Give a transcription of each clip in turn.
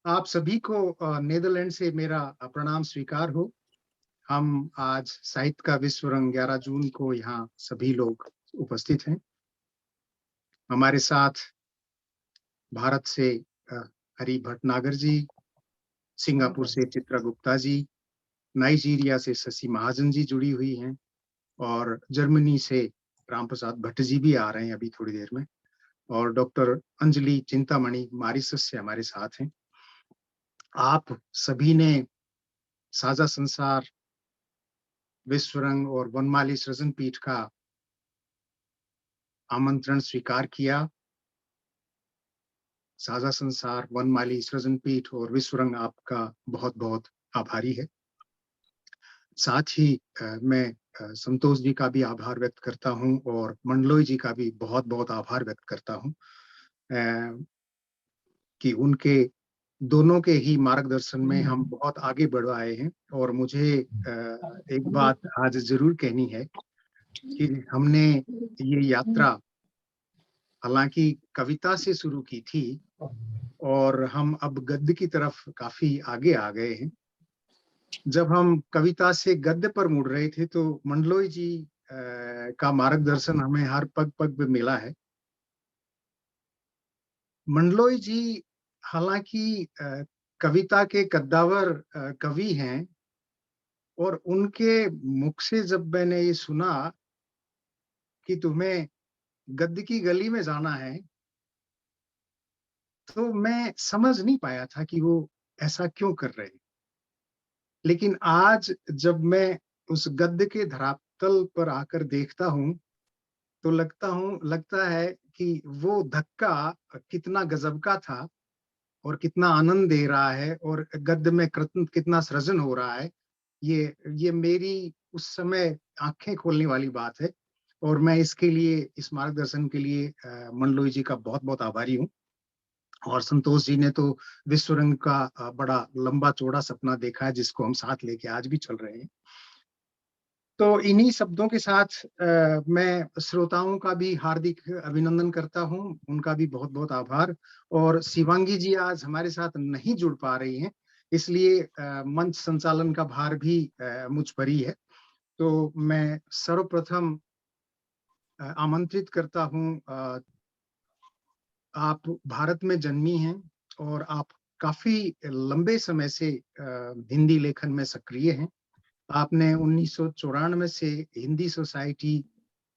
आप सभी को नीदरलैंड से मेरा प्रणाम स्वीकार हो। हम आज साहित्य का विश्व रंग 11 जून को यहाँ सभी लोग उपस्थित हैं। हमारे साथ भारत से अ, हरि भटनागर जी, सिंगापुर से चित्रा गुप्ता जी, नाइजीरिया से शशि महाजन जी जुड़ी हुई हैं और जर्मनी से राम प्रसाद भट्ट जी भी आ रहे हैं अभी थोड़ी देर में, और डॉक्टर अंजलि चिंतामणि मॉरिशस से हमारे साथ हैं। आप सभी ने साझा संसार, विश्व रंग और वनमाली सृजन पीठ का आमंत्रण स्वीकार किया। साझा संसार, वनमाली सृजन पीठ और विश्व रंग आपका बहुत बहुत आभारी है। साथ ही मैं संतोष जी का भी आभार व्यक्त करता हूं और मंडलोई जी का भी बहुत बहुत आभार व्यक्त करता हूं कि उनके दोनों के ही मार्गदर्शन में हम बहुत आगे बढ़ आए हैं। और मुझे एक बात आज जरूर कहनी है कि हमने ये यात्रा हालांकि कविता से शुरू की थी और हम अब गद्य की तरफ काफी आगे आ गए हैं। जब हम कविता से गद्य पर मुड़ रहे थे तो मंडलोई जी का मार्गदर्शन हमें हर पग पग पे मिला है। मंडलोई जी हालांकि कविता के कद्दावर कवि हैं, और उनके मुख से जब मैंने ये सुना कि तुम्हें गद्य की गली में जाना है, तो मैं समझ नहीं पाया था कि वो ऐसा क्यों कर रहे हैं। लेकिन आज जब मैं उस गद्य के धरातल पर आकर देखता हूँ, तो लगता है कि वो धक्का कितना गजब का था और कितना आनंद दे रहा है, और गद्य में कितना सृजन हो रहा है। ये मेरी उस समय आंखें खोलने वाली बात है, और मैं इसके लिए, इस मार्गदर्शन के लिए मंडलोई जी का बहुत बहुत आभारी हूँ। और संतोष जी ने तो विश्व रंग का बड़ा लंबा चौड़ा सपना देखा है, जिसको हम साथ लेके आज भी चल रहे हैं। तो इन्हीं शब्दों के साथ मैं श्रोताओं का भी हार्दिक अभिनंदन करता हूं, उनका भी बहुत बहुत आभार। और शिवांगी जी आज हमारे साथ नहीं जुड़ पा रही हैं, इसलिए मंच संचालन का भार भी मुझ पर ही है। तो मैं सर्वप्रथम आमंत्रित करता हूं, आप भारत में जन्मी हैं और आप काफी लंबे समय से हिंदी लेखन में सक्रिय हैं। आपने 1994 से हिंदी सोसाइटी,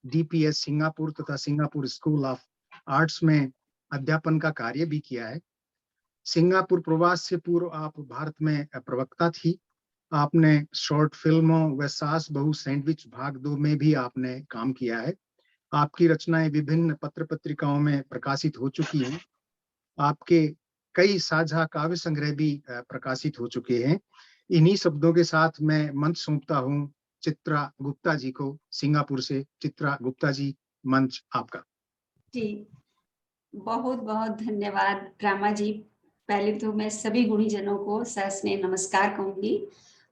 डीपीएस सिंगापुर तथा सिंगापुर स्कूल ऑफ आर्ट्स में अध्यापन का कार्य भी किया है। सिंगापुर प्रवास से पूर्व आप भारत में प्रवक्ता थी। आपने शॉर्ट फिल्मों व सास बहू सैंडविच भाग 2 में भी आपने काम किया है। आपकी रचनाएं विभिन्न पत्र पत्रिकाओं में प्रकाशित हो चुकी हैं। आपके कई साझा काव्य संग्रह भी प्रकाशित हो चुके हैं। इन्हीं शब्दों के साथ मैं मंच सौंपता हूँ चित्रा गुप्ता जी को, सिंगापुर से। चित्रा गुप्ता जी, मंच आपका। जी, बहुत बहुत धन्यवाद रामा जी। पहले तो मैं सभी गुणीजनों को सस्नेह नमस्कार कहूंगी,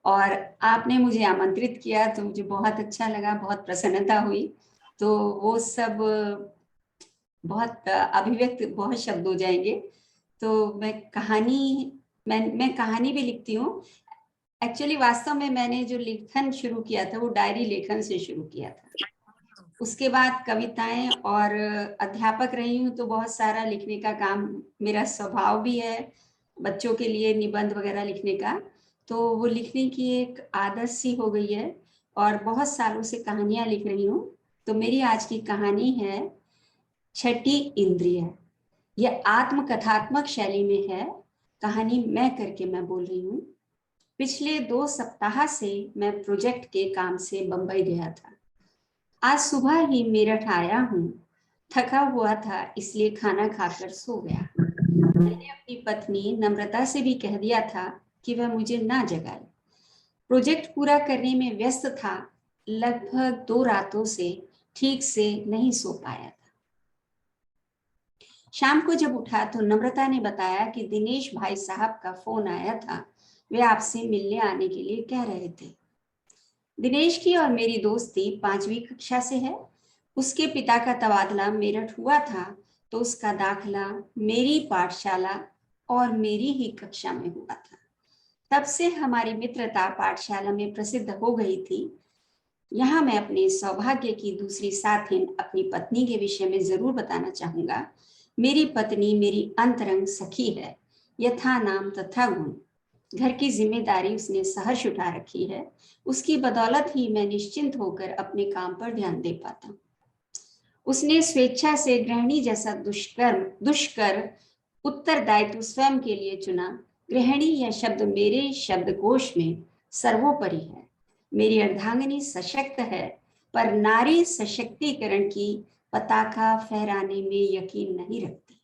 और आपने मुझे आमंत्रित किया तो मुझे बहुत अच्छा लगा, बहुत प्रसन्नता हुई। तो वो सब बहुत अभिव्यक्त, बहुत शब्द हो जाएंगे। तो मैं कहानी भी लिखती हूँ। एक्चुअली वास्तव में मैंने जो लेखन शुरू किया था वो डायरी लेखन से शुरू किया था। उसके बाद कविताएं, और अध्यापक रही हूँ तो बहुत सारा लिखने का काम, मेरा स्वभाव भी है बच्चों के लिए निबंध वगैरह लिखने का। तो वो लिखने की एक आदत सी हो गई है, और बहुत सालों से कहानियां लिख रही हूँ। तो मेरी आज की कहानी है छठी इंद्रिय। यह आत्मकथात्मक शैली में है। कहानी मैं करके मैं बोल रही हूँ। पिछले 2 सप्ताह से मैं प्रोजेक्ट के काम से बंबई गया था। आज सुबह ही मेरठ आया हूँ। थका हुआ था इसलिए खाना खाकर सो गया। मैंने अपनी पत्नी नम्रता से भी कह दिया था कि वह मुझे ना जगाए। प्रोजेक्ट पूरा करने में व्यस्त था। लगभग 2 रातों से ठीक से नहीं सो पाया था। शाम को जब उठा तो नम्रता ने बताया कि दिनेश भाई साहब का फोन आया था। वे आपसे मिलने आने के लिए कह रहे थे। दिनेश की और मेरी दोस्ती 5वीं कक्षा से है। उसके पिता का तबादला मेरठ हुआ था तो उसका दाखला मेरी पाठशाला और मेरी ही कक्षा में हुआ था। तब से हमारी मित्रता पाठशाला में प्रसिद्ध हो गई थी। यहाँ मैं अपने सौभाग्य की दूसरी साथिन अपनी पत्नी के विषय में जरूर बताना चाहूंगा। मेरी पत्नी मेरी अंतरंग सखी है, यथा नाम तथा गुण। घर की जिम्मेदारी उसने सहर्ष उठा रखी है। उसकी बदौलत ही मैं निश्चिंत होकर अपने काम पर ध्यान दे पाता हूँ। उसने स्वेच्छा से गृहिणी जैसा दुष्कर उत्तरदायित्व स्वयं के लिए चुना। गृहिणी यह शब्द मेरे शब्दकोश में सर्वोपरि है। मेरी अर्धांगिनी सशक्त है, पर नारी सशक्तिकरण की पताका फहराने में यकीन नहीं रखती।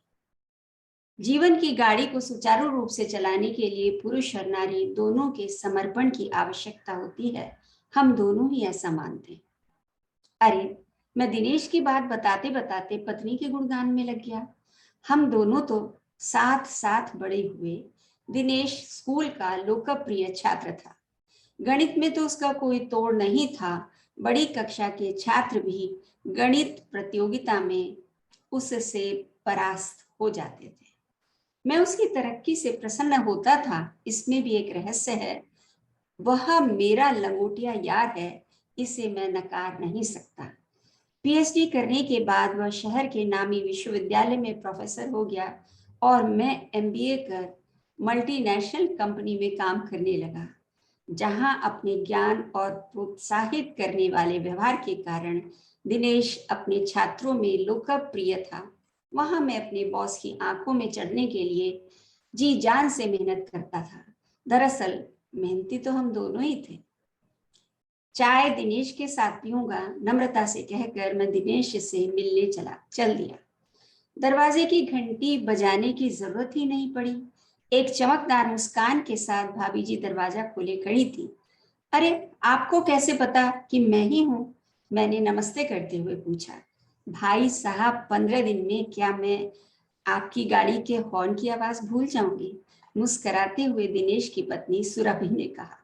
जीवन की गाड़ी को सुचारू रूप से चलाने के लिए पुरुष और नारी दोनों के समर्पण की आवश्यकता होती है। हम दोनों ही ऐसा मानते हैं। अरे, मैं दिनेश की बात बताते बताते पत्नी के गुणगान में लग गया। हम दोनों तो साथ साथ बड़े हुए। दिनेश स्कूल का लोकप्रिय छात्र था। गणित में तो उसका कोई तोड़ नहीं था। बड़ी कक्षा के छात्र भी गणित प्रतियोगिता में उससे परास्त हो जाते थे। मैं उसकी तरक्की से प्रसन्न होता था। इसमें भी एक रहस्य है। वह मेरा लंगोटिया यार है, इसे मैं नकार नहीं सकता। पीएचडी करने के बाद वह शहर के नामी विश्वविद्यालय में प्रोफेसर हो गया और मैं एमबीए कर मल्टीनेशनल कंपनी में काम करने लगा, जहां अपने ज्ञान और प्रोत्साहित करने वाले व्यवहार के कारण दिनेश अपने छात्रों में लोकप्रिय था। वहां मैं अपने बॉस की आंखों में चढ़ने के लिए जी जान से मेहनत करता था। दरअसल मेहनती तो हम दोनों ही थे। चाय दिनेश के साथ पीऊंगा, नम्रता से कहकर मैं दिनेश से मिलने चल दिया। दरवाजे की घंटी बजाने की जरूरत ही नहीं पड़ी। एक चमकदार मुस्कान के साथ भाभी जी दरवाजा खोले खड़ी थी। अरे, आपको कैसे पता कि मैं ही हूं? मैंने नमस्ते करते हुए पूछा। भाई साहब, 15 दिन में क्या मैं आपकी गाड़ी के हॉर्न की आवाज भूल जाऊंगी? मुस्कुराते हुए दिनेश की पत्नी सुरभि ने कहा।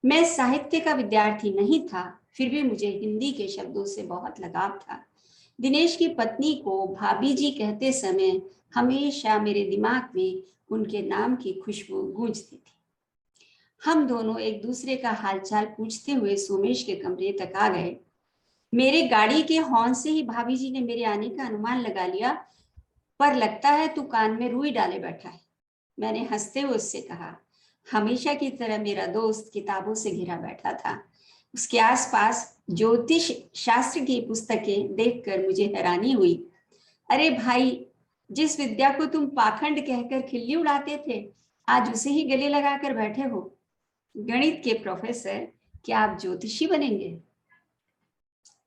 मैं साहित्य का विद्यार्थी नहीं था, फिर भी मुझे हिंदी के शब्दों से बहुत लगाव था। दिनेश की पत्नी को भाभी जी कहते समय हमेशा मेरे दिमाग में उनके नाम की खुशबू गूंजती थी। हम दोनों एक दूसरे का हालचाल पूछते हुए सोमेश के कमरे तक आ गए। मेरे गाड़ी के हॉर्न से ही भाभी जी ने मेरे आने का अनुमान लगा लिया, पर लगता है तू कान में रुई डाले बैठा है। मैंने हंसते हुए उससे कहा। हमेशा की तरह मेरा दोस्त किताबों से घिरा बैठा था। उसके आसपास ज्योतिष शास्त्र की पुस्तकें देखकर मुझे हैरानी हुई। अरे भाई, जिस विद्या को तुम पाखंड कहकर खिल्ली उड़ाते थे, आज उसे ही गले लगाकर बैठे हो। गणित के प्रोफेसर, क्या आप ज्योतिषी बनेंगे?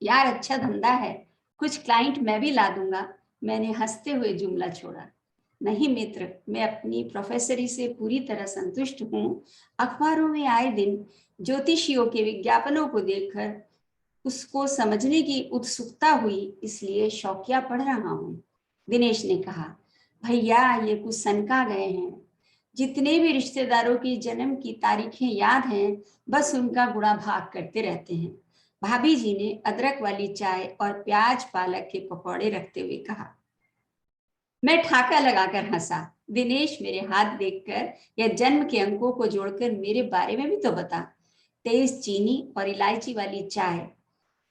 यार, अच्छा धंधा है, कुछ क्लाइंट मैं भी ला दूंगा। मैंने हंसते हुए जुमला छोड़ा। नहीं मित्र, मैं अपनी प्रोफेसरी से पूरी तरह संतुष्ट हूँ। अखबारों में आए दिन ज्योतिषियों के विज्ञापनों को देखकर उसको समझने की उत्सुकता हुई, इसलिए शौकिया पढ़ रहा हूँ। दिनेश ने कहा। भैया, ये कुछ सनका गए हैं। जितने भी रिश्तेदारों की जन्म की तारीखें याद हैं, बस उनका गुणा भाग करते रहते हैं। भाभी जी ने अदरक वाली चाय और प्याज पालक के पकौड़े रखते हुए कहा। मैं ठाका लगाकर हंसा। दिनेश मेरे हाथ देखकर या जन्म के अंकों को जोड़कर मेरे बारे में भी तो बता। तेज चीनी और इलायची वाली चाय,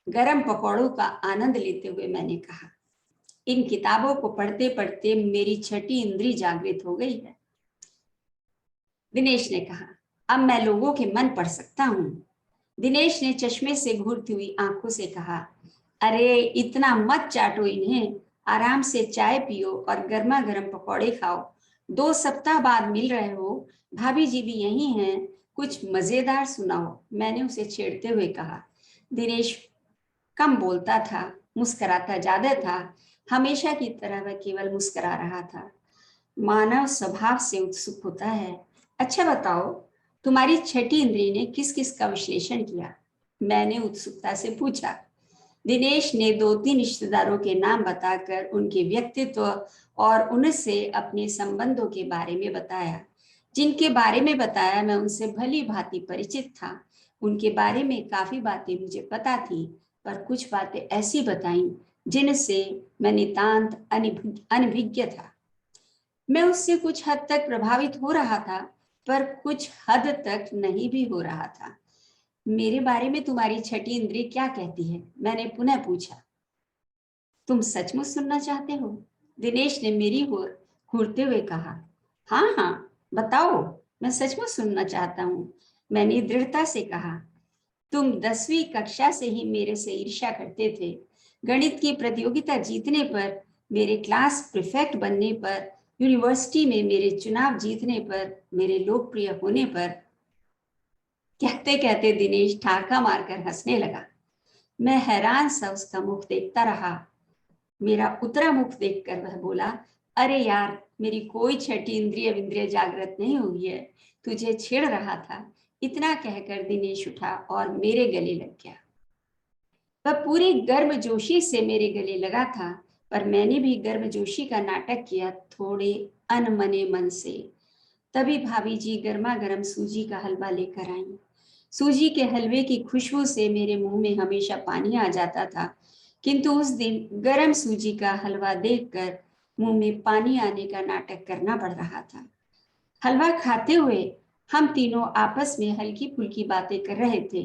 गरम पकौड़ों का आनंद लेते हुए मैंने कहा। इन किताबों को पढ़ते पढ़ते मेरी छठी इंद्री जागृत हो गई है। दिनेश ने कहा। अब मैं लोगों के मन पढ़ सकता हूँ। दिनेश ने चश्मे से घूरती हुई आंखों से कहा। अरे, इतना मत चाटो इन्हें, आराम से चाय पियो और गर्मा गर्म पकौड़े खाओ। 2 सप्ताह बाद मिल रहे हो, भाभी जी भी यही हैं, कुछ मजेदार सुनाओ, मैंने उसे छेड़ते हुए कहा। दिनेश कम बोलता था, मुस्कुराता ज्यादा था। हमेशा की तरह वह केवल मुस्कुरा रहा था। मानव स्वभाव से उत्सुक होता है। अच्छा बताओ, तुम्हारी छठी इंद्री ने किस किस का विश्लेषण किया? मैंने उत्सुकता से पूछा। दिनेश ने 2-3 रिश्तेदारों के नाम बताकर उनके व्यक्तित्व और उनसे अपने संबंधों के बारे में बताया। जिनके बारे में बताया मैं उनसे भली भांति परिचित था। उनके बारे में काफी बातें मुझे पता थी, पर कुछ बातें ऐसी बताई जिनसे मैं नितांत अनभिज्ञ था। मैं उससे कुछ हद तक प्रभावित हो रहा था, पर कुछ हद तक नहीं भी हो रहा था। मेरे बारे में तुम्हारी छठी इंद्रिय क्या कहती है? मैंने पुनः पूछा। तुम सचमुच सुनना चाहते हो? दिनेश ने मेरी ओर घूरते हुए कहा। हाँ हाँ, बताओ, मैं सचमुच सुनना चाहता हूँ, मैंने दृढ़ता से कहा। तुम 10वीं कक्षा से ही मेरे से ईर्ष्या करते थे। गणित की प्रतियोगिता जीतने पर, मेरे क्लास प्रीफेक्ट बनने पर, यूनिवर्सिटी में मेरे चुनाव जीतने पर, मेरे लोकप्रिय होने पर। कहते कहते दिनेश ठाका मारकर हंसने लगा। मैं हैरान सा उसका मुख देखता रहा। मेरा उतरा मुख देखकर वह बोला, अरे यार, मेरी कोई छठी इंद्रिय विंद्रिय जागृत नहीं हुई है, तुझे छेड़ रहा था। इतना कहकर दिनेश उठा और मेरे गले लग गया। वह पूरी गर्मजोशी से मेरे गले लगा था, पर मैंने भी गर्मजोशी का नाटक किया, थोड़े अनमने मन से। तभी भाभी जी गर्मा गर्म सूजी का हलवा लेकर आई। सूजी के हलवे की खुशबू से मेरे मुंह में हमेशा पानी आ जाता था, किंतु उस दिन गरम सूजी का हलवा देखकर मुंह में पानी आने का नाटक करना पड़ रहा था। हलवा खाते हुए हम तीनों आपस में हल्की फुल्की बातें कर रहे थे।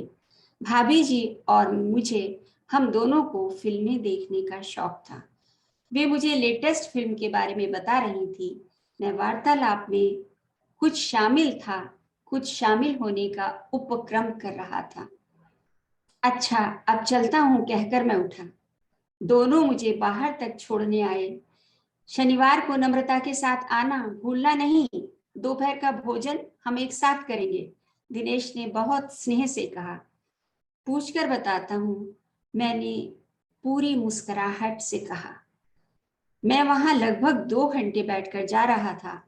भाभी जी और मुझे, हम दोनों को फिल्में देखने का शौक था। वे मुझे लेटेस्ट फिल्म के बारे में बता रही थी। मैं वार्तालाप में कुछ शामिल होने का उपक्रम कर रहा था। अच्छा, अब चलता हूं, कहकर मैं उठा। दोनों मुझे बाहर तक छोड़ने आए। शनिवार को नम्रता के साथ आना, भूलना नहीं। दोपहर का भोजन हम एक साथ करेंगे, दिनेश ने बहुत स्नेह से कहा। पूछकर बताता हूं, मैंने पूरी मुस्कुराहट से कहा। मैं वहां लगभग 2 घंटे बैठकर जा रहा था।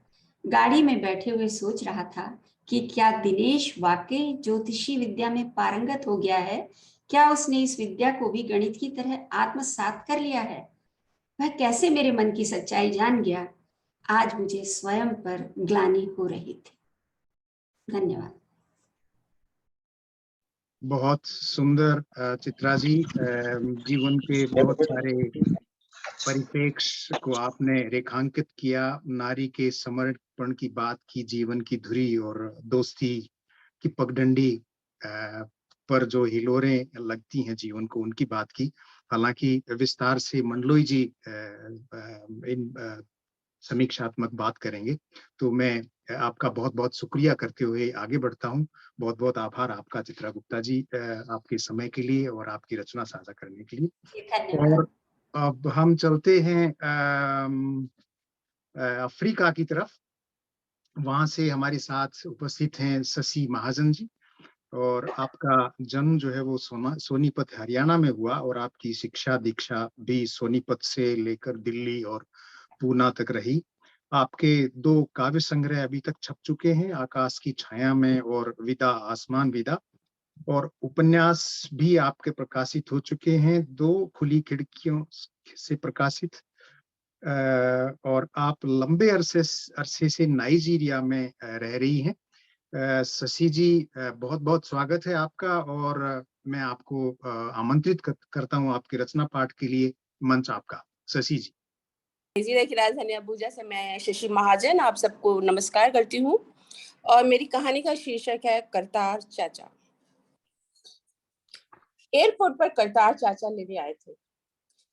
गाड़ी में बैठे हुए सोच रहा था कि क्या दिनेश वाकई ज्योतिषी विद्या में पारंगत हो गया है? क्या उसने इस विद्या को भी गणित की तरह आत्मसात कर लिया है? वह कैसे मेरे मन की सच्चाई जान गया? आज मुझे स्वयं पर ग्लानि हो रही थी। धन्यवाद। बहुत सुंदर चित्रा जी, जीवन के बहुत सारे परिप्रेक्ष्य को आपने रेखांकित किया। नारी के समर्पण की बात की, जीवन की धुरी और दोस्ती की पगडंडी पर जो हिलोरें लगती हैं जीवन को, उनकी बात की। हालांकि विस्तार से मंडलोई जी इन समीक्षात्मक बात करेंगे, तो मैं आपका बहुत बहुत शुक्रिया करते हुए आगे बढ़ता हूँ। बहुत बहुत आभार आपका चित्रा गुप्ता जी, आपके समय के लिए और आपकी रचना साझा करने के लिए। धन्यवाद। और अब हम चलते हैं अफ्रीका की तरफ। वहां से हमारे साथ उपस्थित हैं शशि महाजन जी। और आपका जन्म जो है वो सोनीपत हरियाणा में हुआ, और आपकी शिक्षा दीक्षा भी सोनीपत से लेकर दिल्ली और पूना तक रही। आपके 2 काव्य संग्रह अभी तक छप चुके हैं, आकाश की छाया में और विदा आसमान विदा। और उपन्यास भी आपके प्रकाशित हो चुके हैं, 2 खुली खिड़कियों से प्रकाशित। और आप लंबे अरसे से नाइजीरिया में रह रही हैं। शशि जी, बहुत बहुत स्वागत है आपका। और मैं आपको आमंत्रित करता हूँ आपके रचना पाठ के लिए। मंच आपका, शशि जी। नाइजीरिया की राजधानी अबुजा से मैं शशि महाजन आप सबको नमस्कार करती हूँ। और मेरी कहानी का शीर्षक है करतार चाचा। एयरपोर्ट पर करतार चाचा लेने आए थे।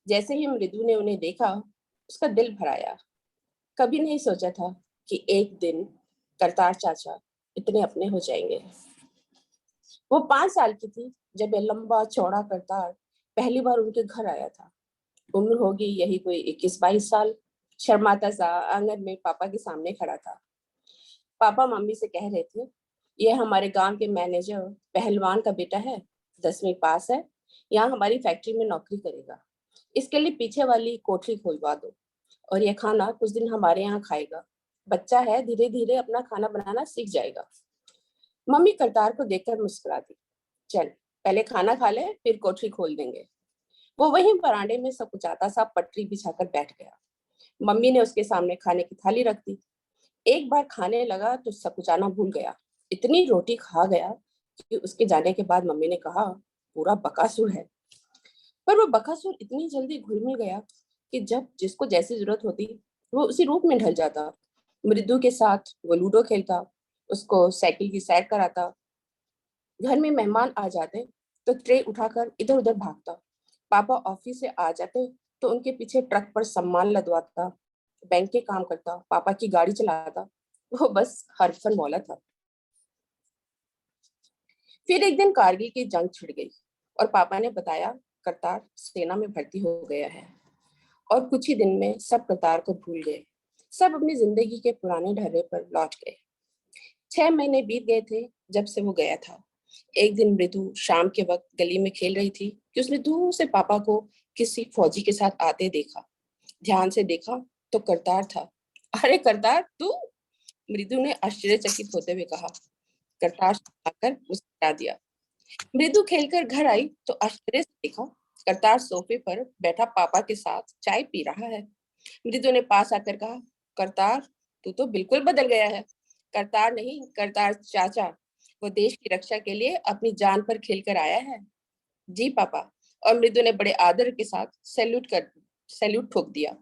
जैसे ही मृदु ने उन्हें देखा, उसका दिल भर आया। कभी नहीं सोचा था कि एक दिन करतार चाचा इतने अपने हो जाएंगे। वो 5 साल की थी जब यह लंबा चौड़ा करतार पहली बार उनके घर आया था। उम्र होगी यही कोई 21-22 साल। शर्माता सा आंगन में पापा के सामने खड़ा था। पापा मम्मी से कह रहे थे, यह हमारे गांव के मैनेजर पहलवान का बेटा है, 10वीं पास है, यहाँ हमारी फैक्ट्री में नौकरी करेगा। इसके लिए पीछे वाली कोठरी खुलवा दो और यह खाना कुछ दिन हमारे यहाँ खाएगा। बच्चा है, धीरे धीरे अपना खाना बनाना सीख जाएगा। मम्मी करतार को देखकर मुस्कुरा दी। चल पहले खाना खा ले, फिर कोठरी खोल देंगे। वो वहीं बरामदे में सकुचाता सा पटरी बिछाकर बैठ गया। मम्मी ने उसके सामने खाने की थाली रख दी। एक बार खाने लगा तो सकुचाना भूल गया। इतनी रोटी खा गया कि उसके जाने के बाद मम्मी ने कहा, पूरा बकासुर है। पर वो बकासुर इतनी जल्दी घुल मिल गया कि जब जिसको जैसी जरूरत होती वो उसी रूप में ढल जाता। मृदु के साथ वो लूडो खेलता, उसको साइकिल की सैर कराता। घर में मेहमान आ जाते तो ट्रे उठाकर इधर उधर भागता। पापा ऑफिस से आ जाते तो उनके पीछे ट्रक पर सामान लदवाता। बैंक के काम करता, पापा की गाड़ी चलाता। वो बस हर फन मौला था। फिर एक दिन कारगिल की जंग छिड़ गई और पापा ने बताया करतार सेना में भर्ती हो गया है। और कुछ ही दिन में सब करतार को भूल गए। सब अपनी जिंदगी के पुराने ढर्रे पर लौट गए। 6 महीने बीत गए थे जब से वो गया था। एक दिन मृदु शाम के वक्त गली में खेल रही थी कि उसने दूर से पापा को किसी फौजी के साथ आते देखा। ध्यान से देखा तो करतार था। अरे करतार तू, मृदु ने आश्चर्यचकित होते हुए कहा। करतार आकर मुस्कुरा दिया। मृदु खेलकर घर आई तो आश्चर्य से देखा करतार सोफे पर बैठा पापा के साथ चाय पी रहा है। मृदु ने पास आकर कहा, करतार तू तो बिल्कुल बदल गया है। करतार नहीं, करतार चाचा। वो देश की रक्षा के लिए अपनी जान पर खेलकर आया है। जी पापा। और मृदु ने बड़े आदर के साथ सैल्यूट ठोक दिया।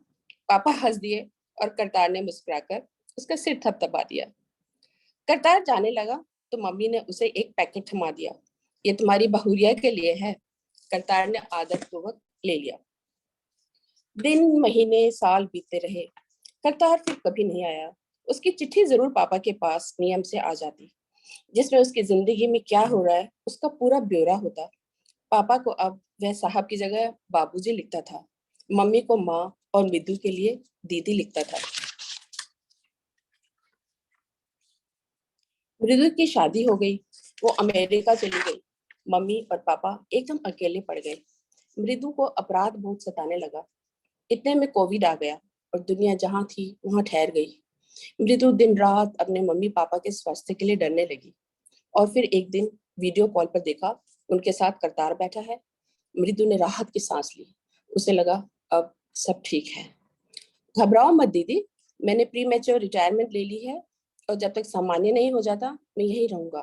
पापा हंस दिए और करतार ने मुस्कुराकर उसका सिर थपथपा दिया। करतार जाने लगा तो मम्मी ने उसे एक पैकेट थमा दिया। ये तुम्हारी बहुरिया के लिए है। करतार ने आदरपूर्वक ले लिया। दिन महीने साल बीतते रहे। करतार फिर कभी नहीं आया। उसकी चिट्ठी जरूर पापा के पास नियम से आ जाती, जिसमें उसकी जिंदगी में क्या हो रहा है उसका पूरा ब्यौरा होता। पापा को अब वह साहब की जगह बाबूजी लिखता था। मम्मी को माँ और मृदु के लिए दीदी लिखता था। मृदु की शादी हो गई। वो अमेरिका चली गई। मम्मी और पापा एकदम अकेले पड़ गए। मृदु को अपराध बोध सताने लगा। इतने में कोविड आ गया और दुनिया जहां थी वहां ठहर गई। मृदु दिन रात अपने मम्मी पापा के स्वास्थ्य के लिए डरने लगी। और फिर एक दिन वीडियो कॉल पर देखा उनके साथ करतार बैठा है। मृदु ने राहत की सांस ली। उसे लगा अब सब ठीक है। घबराओ मत दीदी, मैंने प्री मैच्योर रिटायरमेंट ले ली है और जब तक सामान्य नहीं हो जाता मैं यही रहूंगा।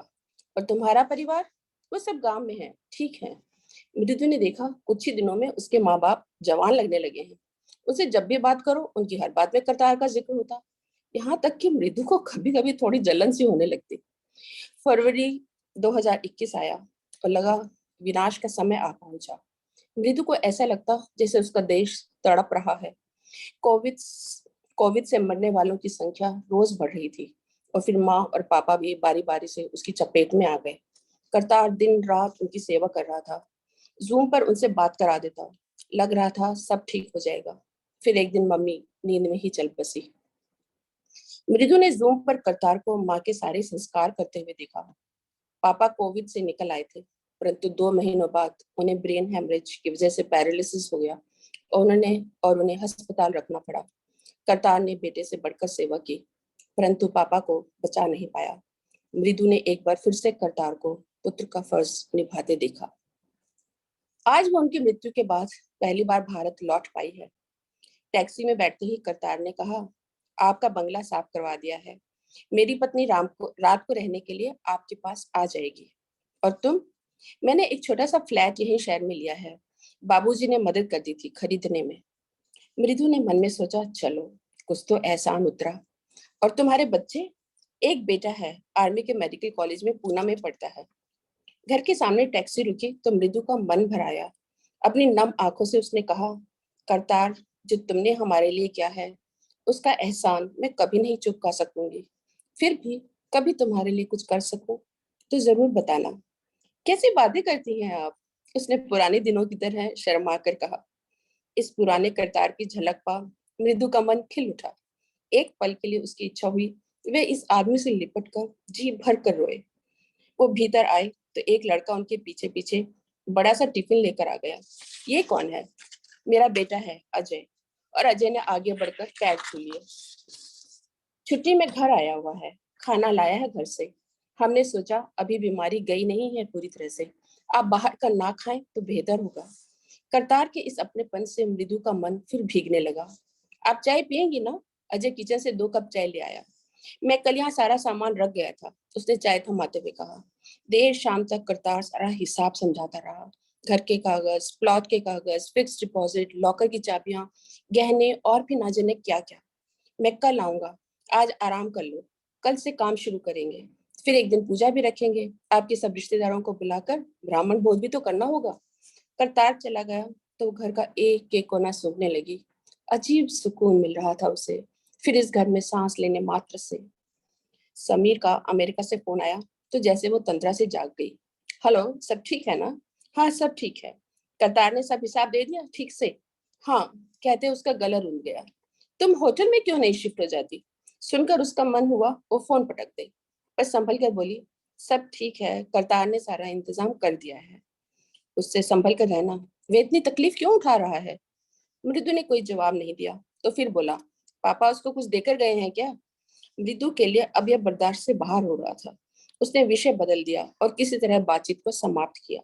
और तुम्हारा परिवार? वो सब गांव में है, ठीक है। मृदु ने देखा कुछ ही दिनों में उसके माँ बाप जवान लगने लगे हैं। उनसे जब भी बात करो उनकी हर बात में करतार का जिक्र होता। यहाँ तक कि मृदु को कभी कभी थोड़ी जलन सी होने लगती। फरवरी 2021 आया और लगा विनाश का समय आ पहुंचा। मृदु को ऐसा लगता जैसे उसका देश तड़प रहा है। कोविड कोविड से मरने वालों की संख्या रोज बढ़ रही थी और फिर माँ और पापा भी बारी बारी से उसकी चपेट में आ गए। करतार दिन रात उनकी सेवा कर रहा था। जूम पर उनसे बात करा देता। लग रहा था सब ठीक हो जाएगा। फिर एक दिन मम्मी नींद में ही चल बसी। मृदु ने जूम पर करतार को माँ के सारे संस्कार करते हुए देखा। पापा कोविड से निकल आए थे, परंतु 2 महीनों बाद उन्हें ब्रेन हेमरेज की वजह से पैरालिसिस हो गया और उन्हें अस्पताल रखना पड़ा। करतार ने बेटे से बढ़कर सेवा की, परंतु पापा को बचा नहीं पाया। मृदु ने एक बार फिर से करतार को पुत्र का फर्ज निभाते देखा। आज वो उनकी मृत्यु के बाद पहली बार भारत लौट पाई है। टैक्सी में बैठते ही करतार ने कहा, आपका बंगला साफ करवा दिया है। मेरी पत्नी रात को रहने के लिए आपके पास आ जाएगी। और तुम? मैंने एक छोटा सा फ्लैट यही शहर में लिया है। बाबूजी ने मदद कर दी थी खरीदने में। मृदु ने मन में सोचा, चलो कुछ तो एहसान उतरा। और तुम्हारे बच्चे? एक बेटा है, आर्मी के मेडिकल कॉलेज में पूना में पढ़ता है। घर के सामने टैक्सी रुकी तो मृदु का मन भर आया। अपनी नम आंखों से उसने कहा, करतार जो तुमने हमारे लिए किया है उसका एहसान मैं कभी नहीं चुका सकूंगी। फिर भी कभी तुम्हारे लिए कुछ कर सकूं तो जरूर बताना। कैसी बातें करती हैं आप? उसने पुराने दिनों की तरह शर्मा कर कहा। इस पुराने करतार की झलक पा मृदु का मन खिल उठा। एक पल के लिए उसकी इच्छा हुई वे इस आदमी से लिपट कर जी भर कर रोए। वो भीतर आए तो एक लड़का उनके पीछे पीछे बड़ा सा टिफिन लेकर आ गया। ये कौन है? मेरा बेटा है अजय। और अजय ने आगे बढ़कर पैर छू लिए। छुट्टी में घर आया हुआ है, खाना लाया है घर से। हमने सोचा अभी बीमारी गई नहीं है पूरी तरह से, आप बाहर का ना खाएं तो बेहतर होगा। करतार के इस अपनेपन से मृदु का मन फिर भीगने लगा। आप चाय पियेंगी ना? अजय किचन से 2 कप चाय ले आया। मैं कल यहाँ सारा सामान रख गया था, उसने चाय थमाते हुए कहा। देर शाम तक करतार सारा हिसाब समझाता रहा। घर के कागज, प्लॉट के कागज, फिक्स डिपॉजिट, लॉकर की चाबियां, गहने और भी ना जाने क्या क्या। मैं कल आऊंगा, आज आराम कर लो, कल से काम शुरू करेंगे, फिर एक दिन पूजा भी रखेंगे, आपके सब रिश्तेदारों को बुलाकर ब्राह्मण भोज भी तो करना होगा। करतार चला गया तो घर का एक एक कोना सूखने लगी। अजीब सुकून मिल रहा था उसे। फिर इस घर में सांस लेने मात्र से समीर का अमेरिका से फोन आया तो जैसे वो तंद्रा से जाग गई। हेलो, सब ठीक है ना? हाँ, सब ठीक है। करतार ने सब हिसाब दे दिया ठीक से? हाँ, कहते उसका गला रुल गया। तुम होटल में क्यों नहीं शिफ्ट हो जाती? सुनकर उसका मन हुआ वो फोन पटक दे, पर संभल कर बोली, सब ठीक है, करतार ने सारा इंतजाम कर दिया है। उससे संभल कर रहना, वे इतनी तकलीफ क्यों उठा रहा है? मृदु ने कोई जवाब नहीं दिया तो फिर बोला, पापा उसको कुछ देकर गए हैं क्या? मृदु के लिए अब यह बर्दाश्त से बाहर हो रहा था। उसने विषय बदल दिया और किसी तरह बातचीत को समाप्त किया।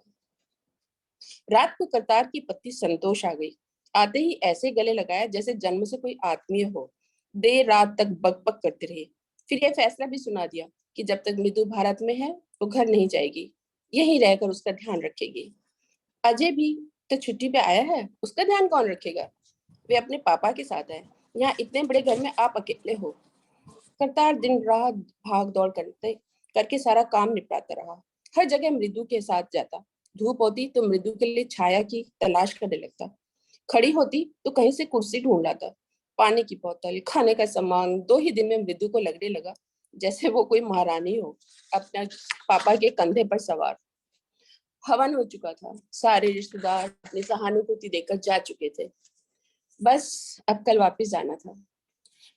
रात को करतार की पत्नी संतोष आ गई। आते ही ऐसे गले लगाया जैसे जन्म से कोई आत्मीय हो। देर रात तक बकबक करते रहे। फिर यह फैसला भी सुना दिया कि जब तक मृदु भारत में है वो घर नहीं जाएगी, यहीं रहकर उसका ध्यान रखेगी। अजय भी तो छुट्टी पे आया है, उसका ध्यान कौन रखेगा? वे अपने पापा के साथ है, यहाँ इतने बड़े घर में आप अकेले हो। करतार दिन रात भाग दौड़ करते करके सारा काम निपटाता रहा। हर जगह मृदु के साथ जाता। धूप होती तो मृदु के लिए छाया की तलाश करने लगता। खड़ी होती तो कहीं से कुर्सी ढूंढ लाता। पानी की बोतल, खाने का सामान 2 ही दिन में मृदु को लगने लगा जैसे वो कोई महारानी हो, अपना पापा के कंधे पर सवार। हवन हो चुका था। सारे रिश्तेदार अपनी सहानुभूति देकर जा चुके थे। बस अब कल वापस जाना था।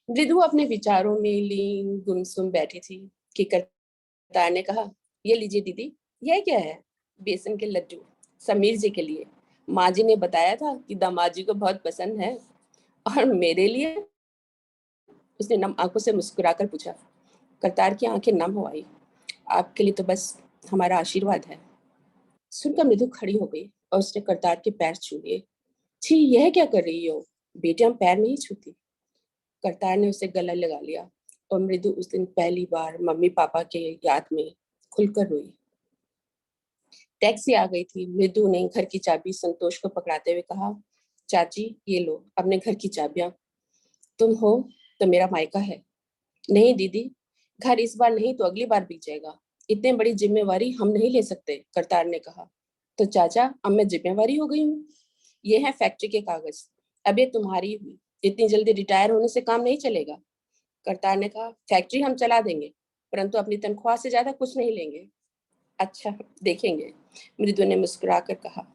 मृदु अपने विचारों में लीन गुमसुम बैठी थी कि करतार ने कहा, ये लीजिए दीदी, यह क्या है? बेसन के लड्डू, समीर जी के लिए। माँ जी ने बताया था कि दामाद जी को बहुत पसंद है। और मेरे लिए? उसने नम आंखों से मुस्कुराकर पूछा। करतार की आंखें नम हो आई। आपके लिए तो बस हमारा आशीर्वाद है। सुनकर मृदु खड़ी हो गई और उसने करतार के पैर छू लिए। छी, यह क्या कर रही हो? बेटी, हम पैर नहीं छूती। करतार ने उसे गला लगा लिया और मृदु उस दिन पहली बार मम्मी पापा के याद में खुलकर रोई। टैक्सी आ गई थी। मृदु ने घर की चाबी संतोष को पकड़ाते हुए कहा, चाची ये लो अपने घर की चाबियां। तुम हो तो मेरा मायका है। नहीं दीदी, घर इस बार नहीं तो अगली बार बिक जाएगा। इतनी बड़ी जिम्मेवारी हम नहीं ले सकते, करतार ने कहा। तो चाचा, अब मैं जिम्मेवारी हो गई हूँ। ये है फैक्ट्री के कागज, अब ये तुम्हारी हुई। इतनी जल्दी रिटायर होने से काम नहीं चलेगा। करतार ने कहा, फैक्ट्री हम चला देंगे, परंतु अपनी तनख्वाह से ज्यादा कुछ नहीं लेंगे। अच्छा, देखेंगे, मृदु ने मुस्कुराकर कहा।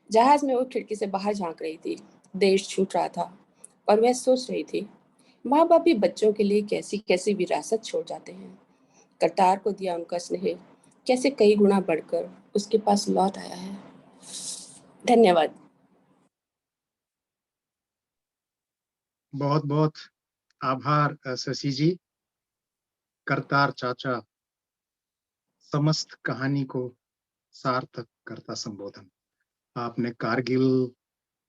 जहाज में वो खिड़की से बाहर झांक रही थी। देश छूट रहा था और वह सोच रही थी, माँ बाप भी बच्चों के लिए कैसी कैसी विरासत छोड़ जाते हैं। करतार को दिया उनका स्नेह कैसे कई गुना बढ़कर उसके पास लौट आया है। धन्यवाद। बहुत बहुत आभार शशि जी। करतार चाचा समस्त कहानी को सार्थक करता संबोधन। आपने कारगिल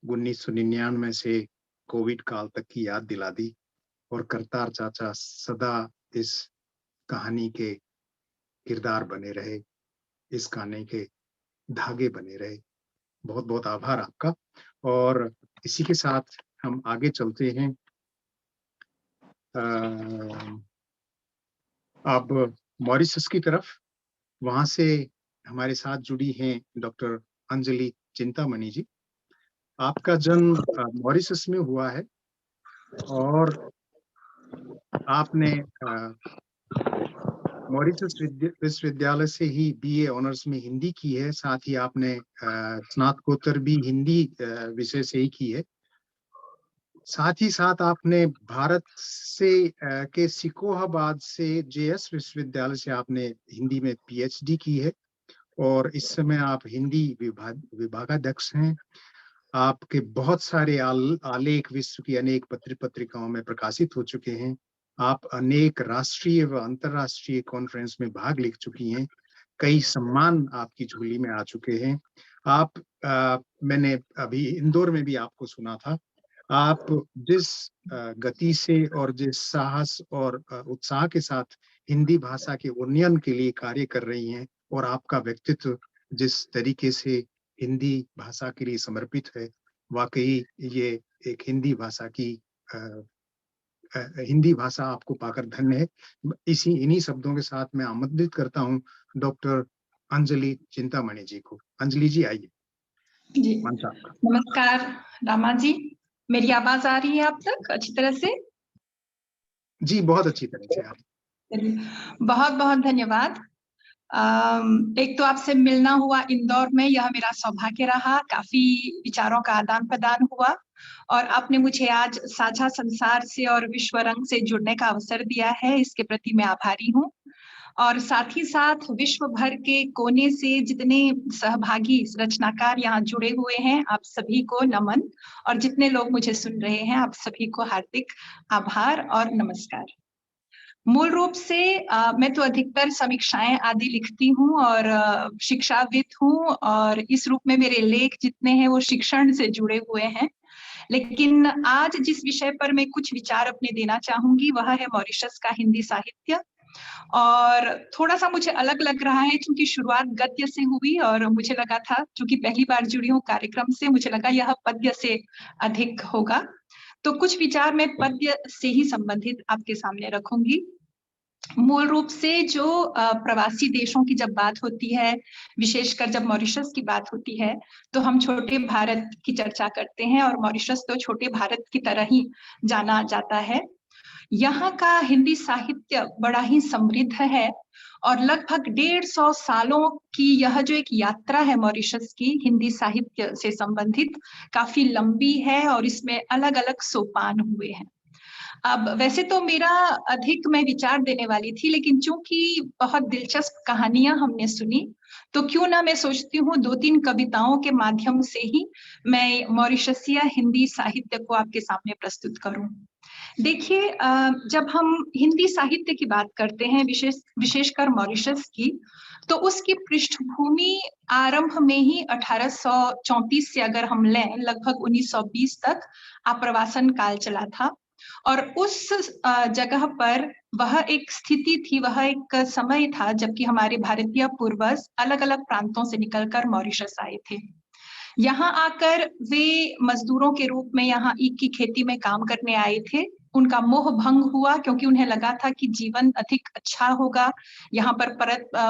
1999 से कोविड काल तक की याद दिला दी और करतार चाचा सदा इस कहानी के किरदार बने रहे, इस कहानी के धागे बने रहे। बहुत बहुत आभार आपका। और इसी के साथ हम आगे चलते हैं। अब मॉरिशस की तरफ, वहां से हमारे साथ जुड़ी हैं डॉक्टर अंजलि चिंतामणि जी। आपका जन्म मॉरिशस में हुआ है और आपने मॉरिशस विश्वविद्यालय से ही बीए ऑनर्स में हिंदी की है। साथ ही आपने स्नातकोत्तर भी हिंदी विषय से ही की है। साथ ही साथ आपने भारत से के सिकोहाबाद से जेएस विश्वविद्यालय से आपने हिंदी में पीएचडी की है और इस समय आप हिंदी विभागाध्यक्ष हैं। आपके बहुत सारे आलेख विश्व की अनेक पत्रिकाओं में प्रकाशित हो चुके हैं। आप अनेक राष्ट्रीय व अंतर्राष्ट्रीय कॉन्फ्रेंस में भाग ले चुकी हैं। कई सम्मान आपकी झोली में आ चुके हैं। आप मैंने अभी इंदौर में भी आपको सुना था। आप जिस गति से और जिस साहस और उत्साह के साथ हिंदी भाषा के उन्नयन के लिए कार्य कर रही हैं और आपका व्यक्तित्व जिस तरीके से हिंदी भाषा के लिए समर्पित है, वाकई ये एक हिंदी भाषा की हिंदी भाषा आपको पाकर धन्य है। इन्हीं शब्दों के साथ मैं आमंत्रित करता हूँ डॉक्टर अंजलि चिंतामणि जी को। अंजलि जी आइए। जी, मंच आपका। नमस्कार रामा जी, मेरी आवाज आ रही है आप तक अच्छी तरह से? जी, बहुत अच्छी तरह से आ रही है। बहुत बहुत धन्यवाद। एक तो आपसे मिलना हुआ इंदौर में, यह मेरा सौभाग्य रहा। काफी विचारों का आदान प्रदान हुआ और आपने मुझे आज साझा संसार से और विश्व रंग से जुड़ने का अवसर दिया है, इसके प्रति मैं आभारी हूँ। और साथ ही साथ विश्व भर के कोने से जितने सहभागी रचनाकार यहाँ जुड़े हुए हैं, आप सभी को नमन, और जितने लोग मुझे सुन रहे हैं, आप सभी को हार्दिक आभार और नमस्कार। मूल रूप से मैं तो अधिकतर समीक्षाएं आदि लिखती हूँ और शिक्षाविद हूँ, और इस रूप में मेरे लेख जितने हैं वो शिक्षण से जुड़े हुए हैं। लेकिन आज जिस विषय पर मैं कुछ विचार अपने देना चाहूंगी वह है मॉरिशस का हिंदी साहित्य। और थोड़ा सा मुझे अलग लग रहा है क्योंकि शुरुआत गद्य से हुई और मुझे लगा था, क्योंकि पहली बार जुड़ी हूँ कार्यक्रम से, मुझे लगा यह पद्य से अधिक होगा। तो कुछ विचार मैं पद्य से ही संबंधित आपके सामने रखूंगी। मूल रूप से जो प्रवासी देशों की जब बात होती है, विशेषकर जब मॉरिशस की बात होती है, तो हम छोटे भारत की चर्चा करते हैं और मॉरिशस तो छोटे भारत की तरह ही जाना जाता है। यहाँ का हिंदी साहित्य बड़ा ही समृद्ध है और लगभग 150 सालों की यह जो एक यात्रा है मॉरिशस की हिंदी साहित्य से संबंधित, काफी लंबी है और इसमें अलग अलग सोपान हुए हैं। अब वैसे तो मेरा अधिक मैं विचार देने वाली थी, लेकिन चूंकि बहुत दिलचस्प कहानियां हमने सुनी, तो क्यों ना मैं सोचती हूँ 2-3 कविताओं के माध्यम से ही मैं मॉरिशसिया हिंदी साहित्य को आपके सामने प्रस्तुत करूं। देखिए, जब हम हिंदी साहित्य की बात करते हैं, विशेषकर मॉरिशस की, तो उसकी पृष्ठभूमि आरंभ में ही 1834 से अगर हम लें, लगभग 1920 तक आप्रवासन काल चला था। और उस जगह पर वह एक स्थिति थी, वह एक समय था जबकि हमारे भारतीय पूर्वज अलग अलग प्रांतों से निकलकर मॉरिशस आए थे। यहाँ आकर वे मजदूरों के रूप में यहाँ ईख की खेती में काम करने आए थे। उनका मोह भंग हुआ क्योंकि उन्हें लगा था कि जीवन अधिक अच्छा होगा, यहाँ पर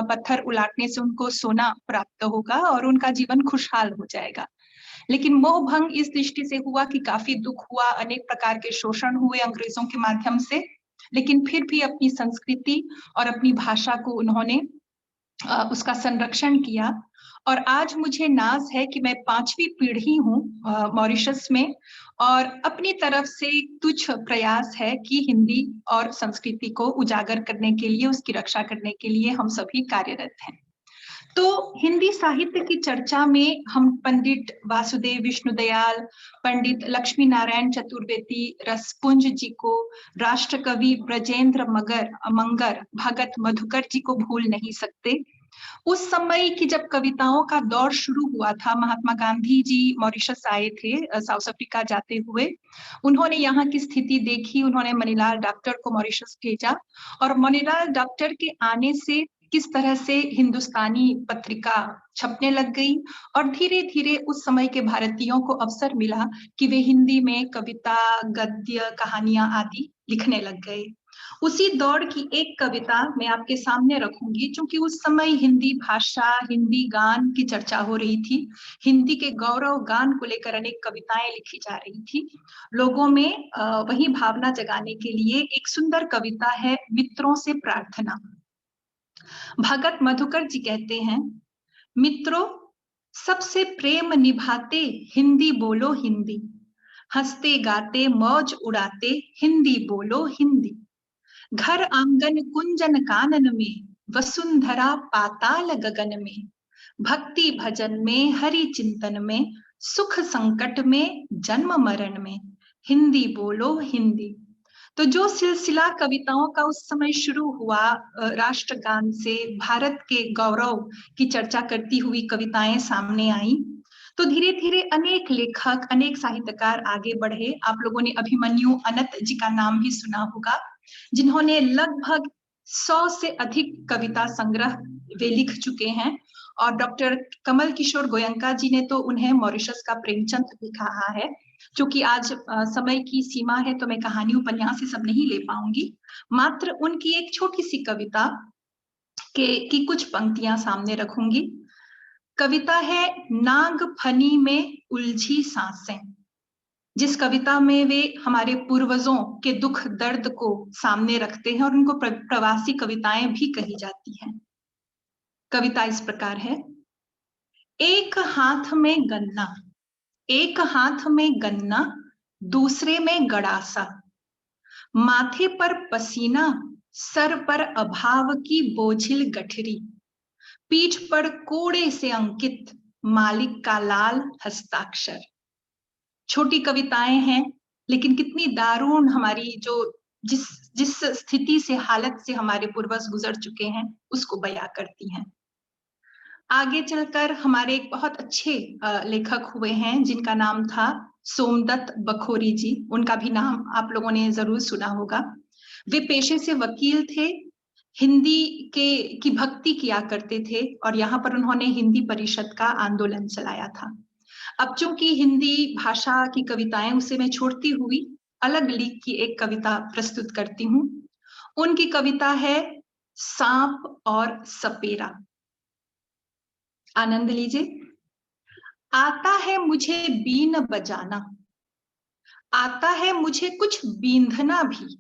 पत्थर उलाटने से उनको सोना प्राप्त होगा और उनका जीवन खुशहाल हो जाएगा। लेकिन मोह भंग इस दृष्टि से हुआ कि काफी दुख हुआ, अनेक प्रकार के शोषण हुए अंग्रेजों के माध्यम से, लेकिन फिर भी अपनी संस्कृति और अपनी भाषा को उन्होंने उसका संरक्षण किया। और आज मुझे नाज है कि मैं 5वीं पीढ़ी हूँ मॉरिशस में, और अपनी तरफ से तुच्छ प्रयास है कि हिंदी और संस्कृति को उजागर करने के लिए, उसकी रक्षा करने के लिए हम सभी कार्यरत हैं। तो हिंदी साहित्य की चर्चा में हम पंडित वासुदेव विष्णुदयाल, पंडित लक्ष्मी नारायण चतुर्वेदी, रसपुंज जी को, राष्ट्र कवि ब्रजेंद्र मंगर, भगत मधुकर जी को भूल नहीं सकते। उस समय की जब कविताओं का दौर शुरू हुआ था, महात्मा गांधी जी मॉरिशस आए थे साउथ अफ्रीका जाते हुए। उन्होंने यहाँ की स्थिति देखी, उन्होंने मणिलाल डॉक्टर को मॉरिशस भेजा और मणिलाल डॉक्टर के आने से किस तरह से हिंदुस्तानी पत्रिका छपने लग गई और धीरे धीरे उस समय के भारतीयों को अवसर मिला कि वे हिंदी में कविता, गद्य, कहानियां आदि लिखने लग गए। उसी दौर की एक कविता मैं आपके सामने रखूंगी, क्योंकि उस समय हिंदी भाषा, हिंदी गान की चर्चा हो रही थी। हिंदी के गौरव गान को लेकर अनेक कविताएं लिखी जा रही थी। लोगों में वही भावना जगाने के लिए एक सुंदर कविता है, मित्रों से प्रार्थना। भगत मधुकर जी कहते हैं, मित्रों सबसे प्रेम निभाते हिंदी बोलो हिंदी, हंसते गाते मौज उड़ाते हिंदी बोलो हिंदी, घर आंगन कुंजन कानन में, वसुंधरा पाताल गगन में, भक्ति भजन में, हरि चिंतन में, सुख संकट में, जन्म मरण में, हिंदी बोलो हिंदी। तो जो सिलसिला कविताओं का उस समय शुरू हुआ, राष्ट्रगान से भारत के गौरव की चर्चा करती हुई कविताएं सामने आई, तो धीरे धीरे अनेक लेखक, अनेक साहित्यकार आगे बढ़े। आप लोगों ने अभिमन्यु अनंत जी का नाम भी सुना होगा, जिन्होंने लगभग 100 से अधिक कविता संग्रह वे लिख चुके हैं। और डॉक्टर कमल किशोर गोयंका जी ने तो उन्हें मॉरिशस का प्रेमचंद भी कहा है। क्योंकि आज समय की सीमा है तो मैं कहानी उपन्यास से सब नहीं ले पाऊंगी, मात्र उनकी एक छोटी सी कविता की कुछ पंक्तियां सामने रखूंगी। कविता है नाग फनी में उलझी सांसें, जिस कविता में वे हमारे पूर्वजों के दुख दर्द को सामने रखते हैं और उनको प्रवासी कविताएं भी कही जाती हैं। कविता इस प्रकार है। एक हाथ में गन्ना, एक हाथ में गन्ना, दूसरे में गड़ासा, माथे पर पसीना, सर पर अभाव की बोझिल गठरी, पीठ पर कोड़े से अंकित मालिक का लाल हस्ताक्षर। छोटी कविताएं हैं, लेकिन कितनी दारुण हमारी जो जिस स्थिति से, हालत से हमारे पूर्वज गुजर चुके हैं उसको बयां करती हैं। आगे चलकर हमारे एक बहुत अच्छे लेखक हुए हैं जिनका नाम था सोमदत्त बखोरी जी। उनका भी नाम आप लोगों ने जरूर सुना होगा। वे पेशे से वकील थे, हिंदी की भक्ति किया करते थे और यहाँ पर उन्होंने हिंदी परिषद का आंदोलन चलाया था। अब चूंकि हिंदी भाषा की कविताएं उसे मैं छोड़ती हुई अलग लीक की एक कविता प्रस्तुत करती हूँ। उनकी कविता है सांप और सपेरा। आनंद लीजिए। आता है मुझे बीन बजाना, आता है मुझे कुछ बींधना भी,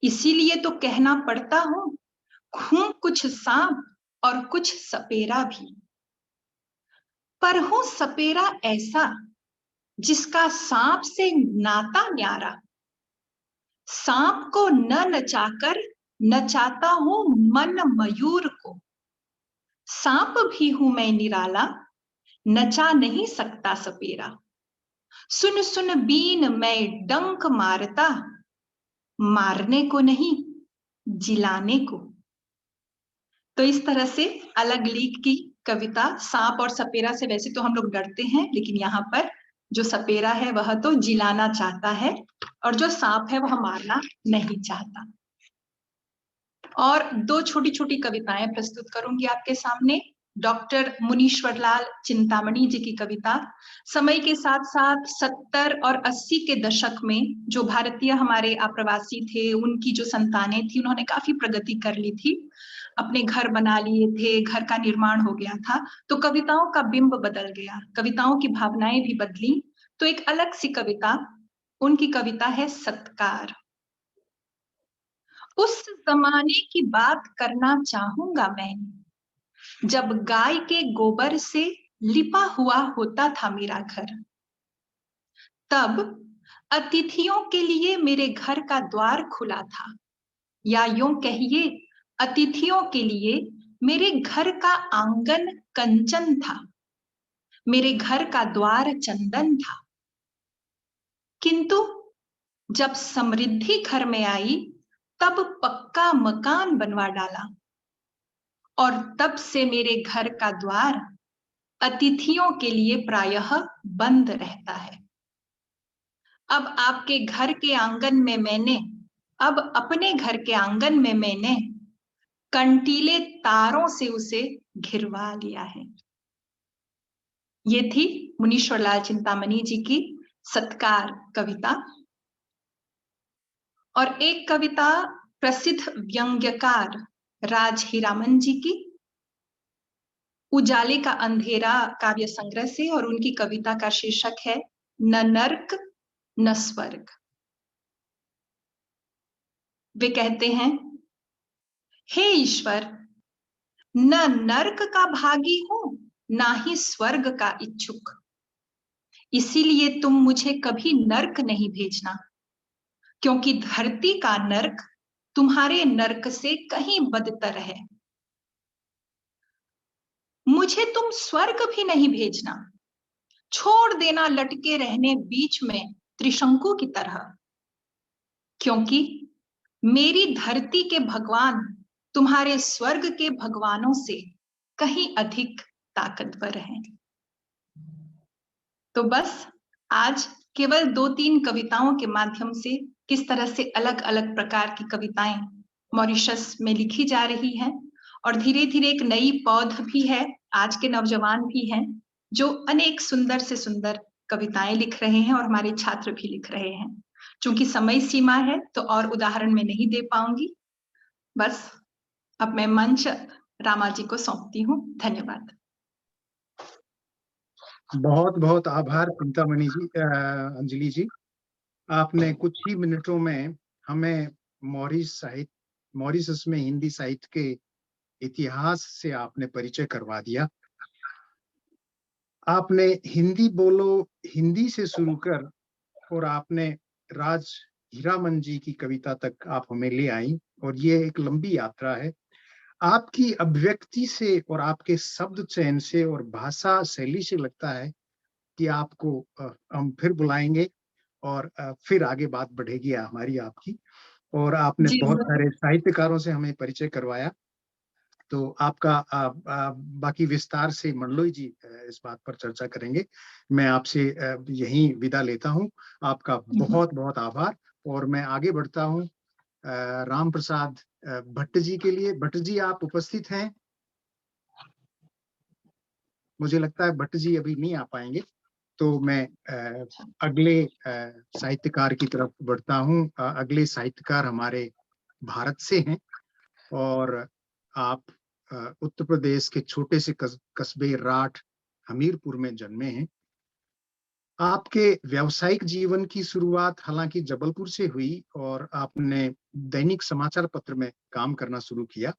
इसीलिए तो कहना पड़ता हूं हूं कुछ सांप और कुछ सपेरा भी। पर हूं सपेरा ऐसा जिसका सांप से नाता न्यारा, सांप को न नचाकर नचाता हूं मन मयूर को। सांप भी हूं मैं निराला, नचा नहीं सकता सपेरा। सुन सुन बीन मैं डंक मारता, मारने को नहीं जिलाने को। तो इस तरह से अलग लीक की कविता सांप और सपेरा से वैसे तो हम लोग डरते हैं, लेकिन यहाँ पर जो सपेरा है वह तो जिलाना चाहता है और जो सांप है वह मारना नहीं चाहता। और दो छोटी छोटी कविताएं प्रस्तुत करूंगी आपके सामने। डॉक्टर मुनीश्वरलाल चिंतामणि जी की कविता। समय के साथ साथ 70 और 80 के दशक में जो भारतीय हमारे आप्रवासी थे, उनकी जो संतानें थी, उन्होंने काफी प्रगति कर ली थी, अपने घर बना लिए थे, घर का निर्माण हो गया था, तो कविताओं का बिंब बदल गया, कविताओं की भावनाएं भी बदली। तो एक अलग सी कविता, उनकी कविता है सत्कार। उस जमाने की बात करना चाहूंगा मैं, जब गाय के गोबर से लिपा हुआ होता था मेरा घर। तब अतिथियों के लिए मेरे घर का द्वार खुला था, या यूं कहिए अतिथियों के लिए मेरे घर का आंगन कंचन था, मेरे घर का द्वार चंदन था। किंतु जब समृद्धि घर में आई, तब पक्का मकान बनवा डाला और तब से मेरे घर का द्वार अतिथियों के लिए प्रायः बंद रहता है। अब आपके घर के आंगन में मैंने, अब अपने घर के आंगन में मैंने कंटीले तारों से उसे घिरवा लिया है। ये थी मुनीश्वरलाल चिंतामणि जी की सत्कार कविता। और एक कविता प्रसिद्ध व्यंग्यकार राज हीरामन जी की, उजाले का अंधेरा काव्य संग्रह से, और उनकी कविता का शीर्षक है न नर्क न स्वर्ग। वे कहते हैं, हे ईश्वर, न नर्क का भागी हूं, ना ही स्वर्ग का इच्छुक, इसीलिए तुम मुझे कभी नर्क नहीं भेजना, क्योंकि धरती का नर्क तुम्हारे नर्क से कहीं बदतर है। मुझे तुम स्वर्ग भी नहीं भेजना, छोड़ देना लटके रहने बीच में त्रिशंकु की तरह, क्योंकि मेरी धरती के भगवान तुम्हारे स्वर्ग के भगवानों से कहीं अधिक ताकतवर हैं। तो बस आज केवल 2-3 कविताओं के माध्यम से किस तरह से अलग अलग प्रकार की कविताएं मॉरिशस में लिखी जा रही हैं, और धीरे धीरे एक नई पौध भी है, आज के नौजवान भी हैं जो अनेक सुंदर से सुंदर कविताएं लिख रहे हैं और हमारे छात्र भी लिख रहे हैं। चूंकि समय सीमा है तो और उदाहरण मैं नहीं दे पाऊंगी। बस अब मैं मंच रामा जी को सौंपती हूँ। धन्यवाद। बहुत बहुत आभार चिंतामणि जी, अंजलि जी। आपने कुछ ही मिनटों में हमें मॉरिशस में हिंदी साहित्य के इतिहास से आपने परिचय करवा दिया। आपने हिंदी बोलो हिंदी से शुरू कर और आपने राज हीरामन जी की कविता तक आप हमें ले आई, और ये एक लंबी यात्रा है। आपकी अभिव्यक्ति से और आपके शब्द चयन से और भाषा शैली से लगता है कि आपको हम फिर बुलाएंगे और फिर आगे बात बढ़ेगी हमारी आपकी। और आपने जी बहुत सारे साहित्यकारों से हमें परिचय करवाया, तो आपका बाकी विस्तार से मंडलोई जी इस बात पर चर्चा करेंगे। मैं आपसे यहीं विदा लेता हूं। आपका बहुत बहुत आभार। और मैं आगे बढ़ता हूं राम प्रसाद भट्ट जी के लिए। भट्ट जी, आप उपस्थित हैं? मुझे लगता है भट्ट जी अभी नहीं आ पाएंगे, तो मैं अगले साहित्यकार की तरफ बढ़ता हूं। अगले साहित्यकार हमारे भारत से हैं, और आप उत्तर प्रदेश के छोटे से कस्बे राठ हमीरपुर में जन्मे हैं। आपके व्यावसायिक जीवन की शुरुआत हालांकि जबलपुर से हुई, और आपने दैनिक समाचार पत्र में काम करना शुरू किया।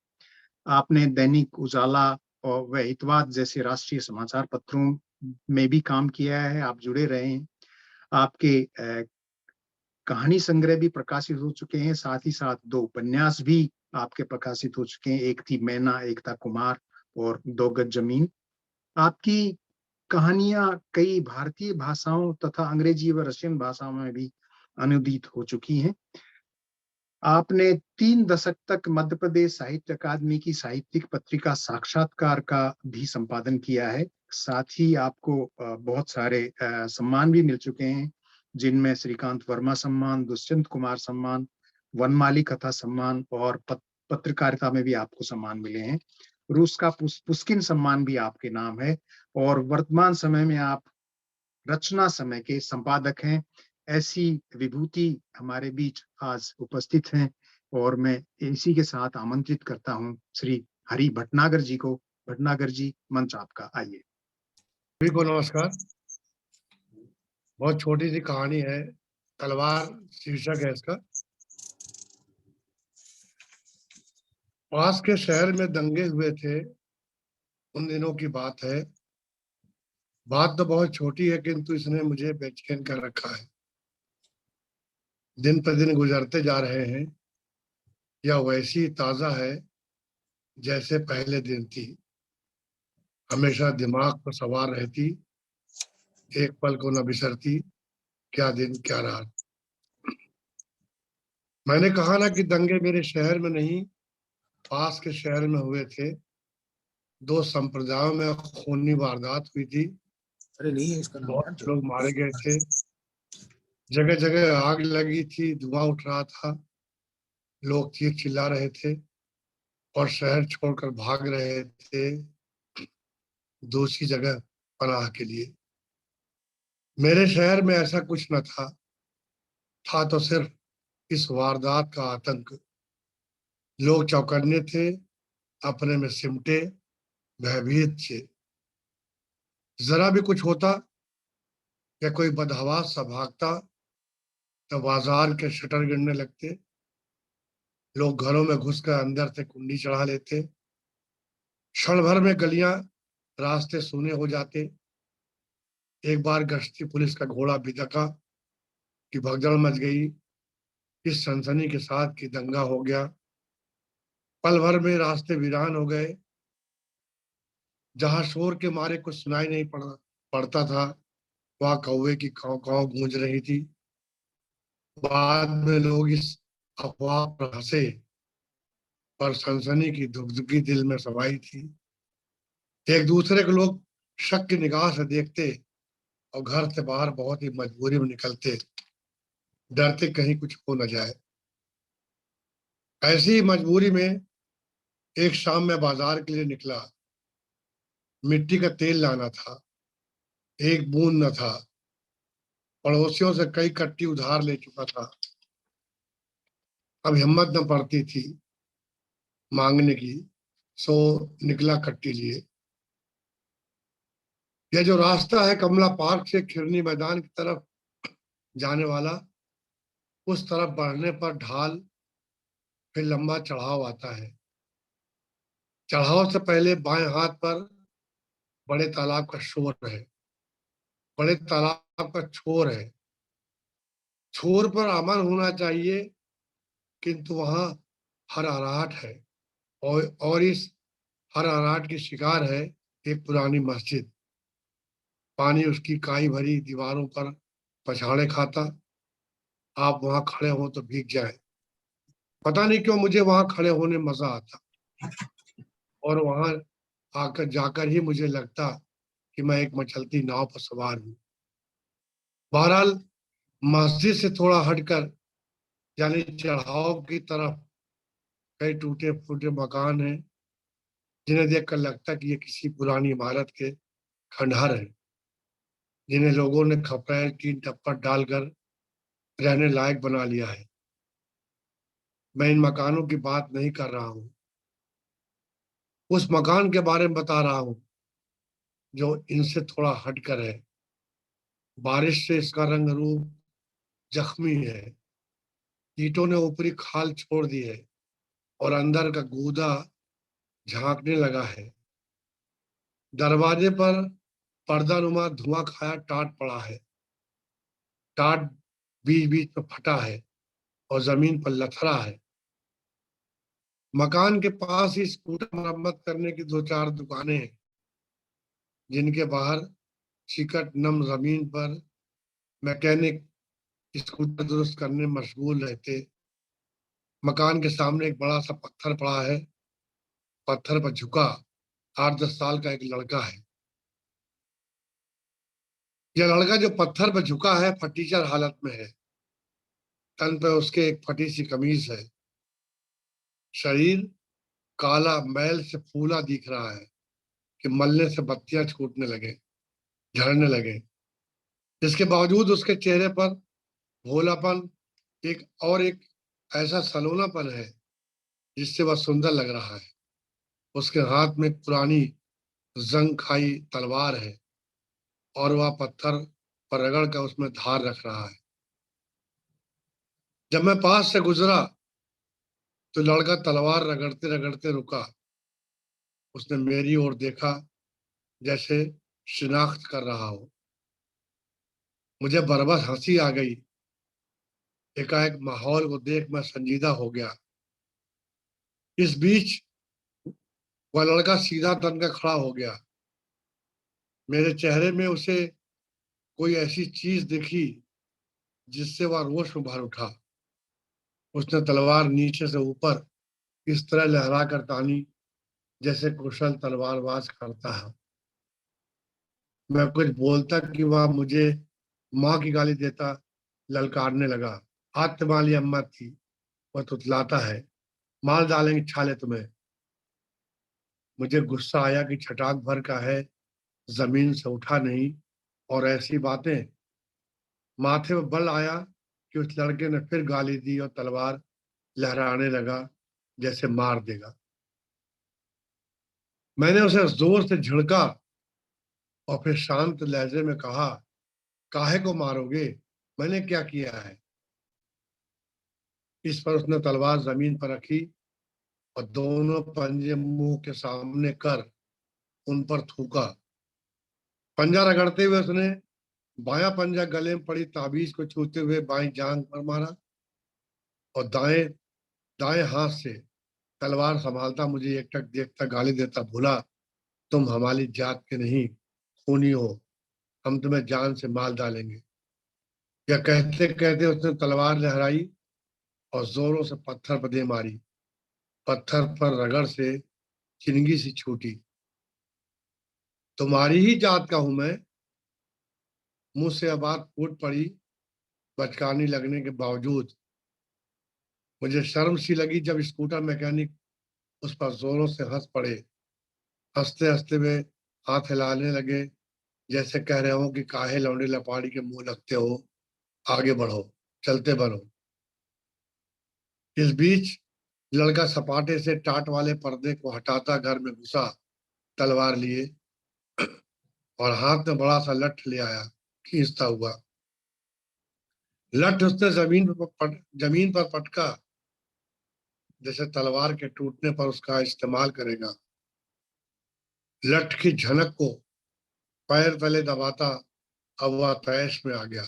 आपने दैनिक उजाला और व इतवाद जैसे राष्ट्रीय समाचार पत्रों में भी काम किया है, आप जुड़े रहे हैं। आपके कहानी संग्रह भी प्रकाशित हो चुके हैं, साथ ही साथ 2 उपन्यास भी आपके प्रकाशित हो चुके हैं। एक थी मैना, एक था कुमार, और 2 गज जमीन। आपकी कहानियां कई भारतीय भाषाओं तथा अंग्रेजी व रशियन भाषाओं में भी अनुदित हो चुकी हैं। आपने 3 दशक तक मध्य प्रदेश साहित्य अकादमी की साहित्यिक पत्रिका साक्षात्कार का भी संपादन किया है। साथ ही आपको बहुत सारे सम्मान भी मिल चुके हैं, जिनमें श्रीकांत वर्मा सम्मान, दुष्यंत कुमार सम्मान, वनमाली कथा सम्मान, और पत्रकारिता में भी आपको सम्मान मिले हैं। रूस का पुष्किन सम्मान भी आपके नाम है, और वर्तमान समय में आप रचना समय के संपादक हैं। ऐसी विभूति हमारे बीच आज उपस्थित हैं, और मैं इसी के साथ आमंत्रित करता हूं श्री हरि भटनागर जी को। भटनागर जी, मंच आपका, आइए। सभी को नमस्कार। बहुत छोटी सी कहानी है, तलवार शीर्षक है इसका। पास के शहर में दंगे हुए थे, उन दिनों की बात है। बात तो बहुत छोटी है, किंतु इसने मुझे बेचैन कर रखा है। दिन पर दिन गुजरते जा रहे हैं, यह वैसी ताजा है जैसे पहले दिन थी। हमेशा दिमाग पर सवार रहती, एक पल को न बिसरती, क्या दिन क्या रात। मैंने कहा ना कि दंगे मेरे शहर में नहीं, पास के शहर में हुए थे। 2 संप्रदायों में खूनी वारदात हुई थी। अरे नहीं है इसका नाम, बहुत लोग मारे गए थे, जगह जगह आग लगी थी, धुआं उठ रहा था, लोग चीख चिल्ला रहे थे और शहर छोड़कर भाग रहे थे दूसरी जगह पनाह के लिए। मेरे शहर में ऐसा कुछ न था, था तो सिर्फ इस वारदात का आतंक। लोग चौकन्ने थे, अपने में सिमटे, भयभीत थे। जरा भी कुछ होता या कोई बदहवास सा भागता तो बाजार के शटर गिरने लगते, लोग घरों में घुसकर अंदर से कुंडी चढ़ा लेते। क्षण भर में गलियां, रास्ते सूने हो जाते। एक बार गश्ती पुलिस का घोड़ा बिदका कि भगदड़ मच गई, इस सनसनी के साथ कि दंगा हो गया। पल भर में रास्ते वीरान हो गए। जहां शोर के मारे कुछ सुनाई नहीं पड़ता था, वहां कौवे की काव काव गूंज रही थी। बाद में लोग इस अफवाह पर हंसे, पर सनसनी की धुकधुकी दिल में समाई थी। एक दूसरे को लोग शक की निगाह से देखते और घर से बाहर बहुत ही मजबूरी में निकलते, डरते कहीं कुछ हो न जाए। ऐसी ही मजबूरी में एक शाम में बाजार के लिए निकला। मिट्टी का तेल लाना था, एक बूंद न था। पड़ोसियों से कई कट्टी उधार ले चुका था। अब हिम्मत न पड़ती थी मांगने की, सो निकला कट्टी लिए। यह जो रास्ता है कमला पार्क से खिरनी मैदान की तरफ जाने वाला, उस तरफ बढ़ने पर ढाल, फिर लंबा चढ़ाव आता है। चढ़ाव से पहले बाएं हाथ पर बड़े तालाब का शोर है, बड़े तालाब का छोर है। छोर पर अमन होना चाहिए, किंतु वहां हरहराहट है, और इस हरहराहट की शिकार है एक पुरानी मस्जिद। पानी उसकी काई भरी दीवारों पर पछाड़े खाता। आप वहां खड़े हो तो भीग जाए। पता नहीं क्यों मुझे वहां खड़े होने मजा आता, और वहां आकर जाकर ही मुझे लगता कि मैं एक मचलती नाव पर सवार हूँ। बहरहाल मस्जिद से थोड़ा हटकर, यानी चढ़ाव की तरफ, कई टूटे फूटे मकान हैं, जिन्हें देखकर लगता कि ये किसी पुरानी इमारत के खंडहर हैं, जिन्हें लोगों ने खपरेल टीन टप्पर डालकर रहने लायक बना लिया है। मैं इन मकानों की बात नहीं कर रहा हूँ, उस मकान के बारे में बता रहा हूँ जो इनसे थोड़ा हटकर है। बारिश से इसका रंग रूप जख्मी है, ईंटों ने ऊपरी खाल छोड़ दी है, और अंदर का गूदा झांकने लगा है। दरवाजे पर पर्दानुमा धुआं खाया टाट पड़ा है। टाट बीच बीच में फटा है और जमीन पर लथड़ा है। मकान के पास ही स्कूटर मरम्मत करने की 2-4 दुकानें हैं, जिनके बाहर चिकट नम जमीन पर मैकेनिक स्कूटर दुरुस्त करने में मशगूल रहते। मकान के सामने एक बड़ा सा पत्थर पड़ा है। पत्थर पर झुका 8-10 साल का एक लड़का है। यह लड़का जो पत्थर पर झुका है फटीचर हालत में है। तन पे उसके एक फटी सी कमीज है। शरीर काला मैल से फूला दिख रहा है कि मलने से बत्तियां छूटने लगे, झड़ने लगे। इसके बावजूद उसके चेहरे पर भोलापन, एक ऐसा सलोनापन है जिससे वह सुंदर लग रहा है। उसके हाथ में एक पुरानी जंग खाई तलवार है, और वह पत्थर पर रगड़ कर उसमें धार रख रहा है। जब मैं पास से गुजरा तो लड़का तलवार रगड़ते रगड़ते रुका। उसने मेरी ओर देखा, जैसे शिनाख्त कर रहा हो। मुझे बरबस हंसी आ गई। एकाएक माहौल को देख मैं संजीदा हो गया। इस बीच वह लड़का सीधा तन का खड़ा हो गया। मेरे चेहरे में उसे कोई ऐसी चीज दिखी जिससे वह रोश में भर उठा। उसने तलवार नीचे से ऊपर इस तरह लहरा कर तानी जैसे कुशल तलवारबाज करता है। मैं कुछ बोलता कि वह मुझे माँ की गाली देता, ललकारने लगा। आज तुम्हारी अम्मा थी, वह तुतलाता है, मार डालेंगे छाले तुम्हें। मुझे गुस्सा आया कि छटाक भर का है, जमीन से उठा नहीं, और ऐसी बातें। माथे में बल आया कि उस लड़के ने फिर गाली दी और तलवार लहराने लगा जैसे मार देगा। मैंने उसे जोर से झिड़का और फिर शांत लहजे में कहा, काहे को मारोगे, मैंने क्या किया है। इस पर उसने तलवार जमीन पर रखी और दोनों पंजे मुंह के सामने कर उन पर थूका। पंजा रगड़ते हुए उसने बायां पंजा गले में पड़ी ताबीज को छूते हुए बाईं जांग पर मारा, और दाएं दाएं हाथ से तलवार संभालता मुझे एकटक देखता गाली देता, भूला, तुम हमारी जात के नहीं, खूनी हो, हम तुम्हें जान से मार डालेंगे। यह कहते कहते उसने तलवार लहराई और जोरों से पत्थर पर दे मारी। पत्थर पर रगड़ से चिंगी सी छूटी। तुम्हारी ही जात का हूं मैं। मुंह से यह बात फूट पड़ी। बचकानी लगने के बावजूद मुझे शर्म सी लगी जब स्कूटर मैकेनिक उस पर जोरों से हंस पड़े। हंसते हंसते वे हाथ हिलाने लगे, जैसे कह रहे हो कि काहे लौंडे लपाड़ी के मुंह लगते हो, आगे बढ़ो, चलते बनो। इस बीच लड़का सपाटे से टाट वाले पर्दे को हटाता घर में घुसा, तलवार लिए, और हाथ में बड़ा सा लठ ले आया, खींचता हुआ। लठ उसने जमीन पर पटका, जैसे तलवार के टूटने पर उसका इस्तेमाल करेगा। लठ की झनक को पैर तले दबाता अब वह तैश में आ गया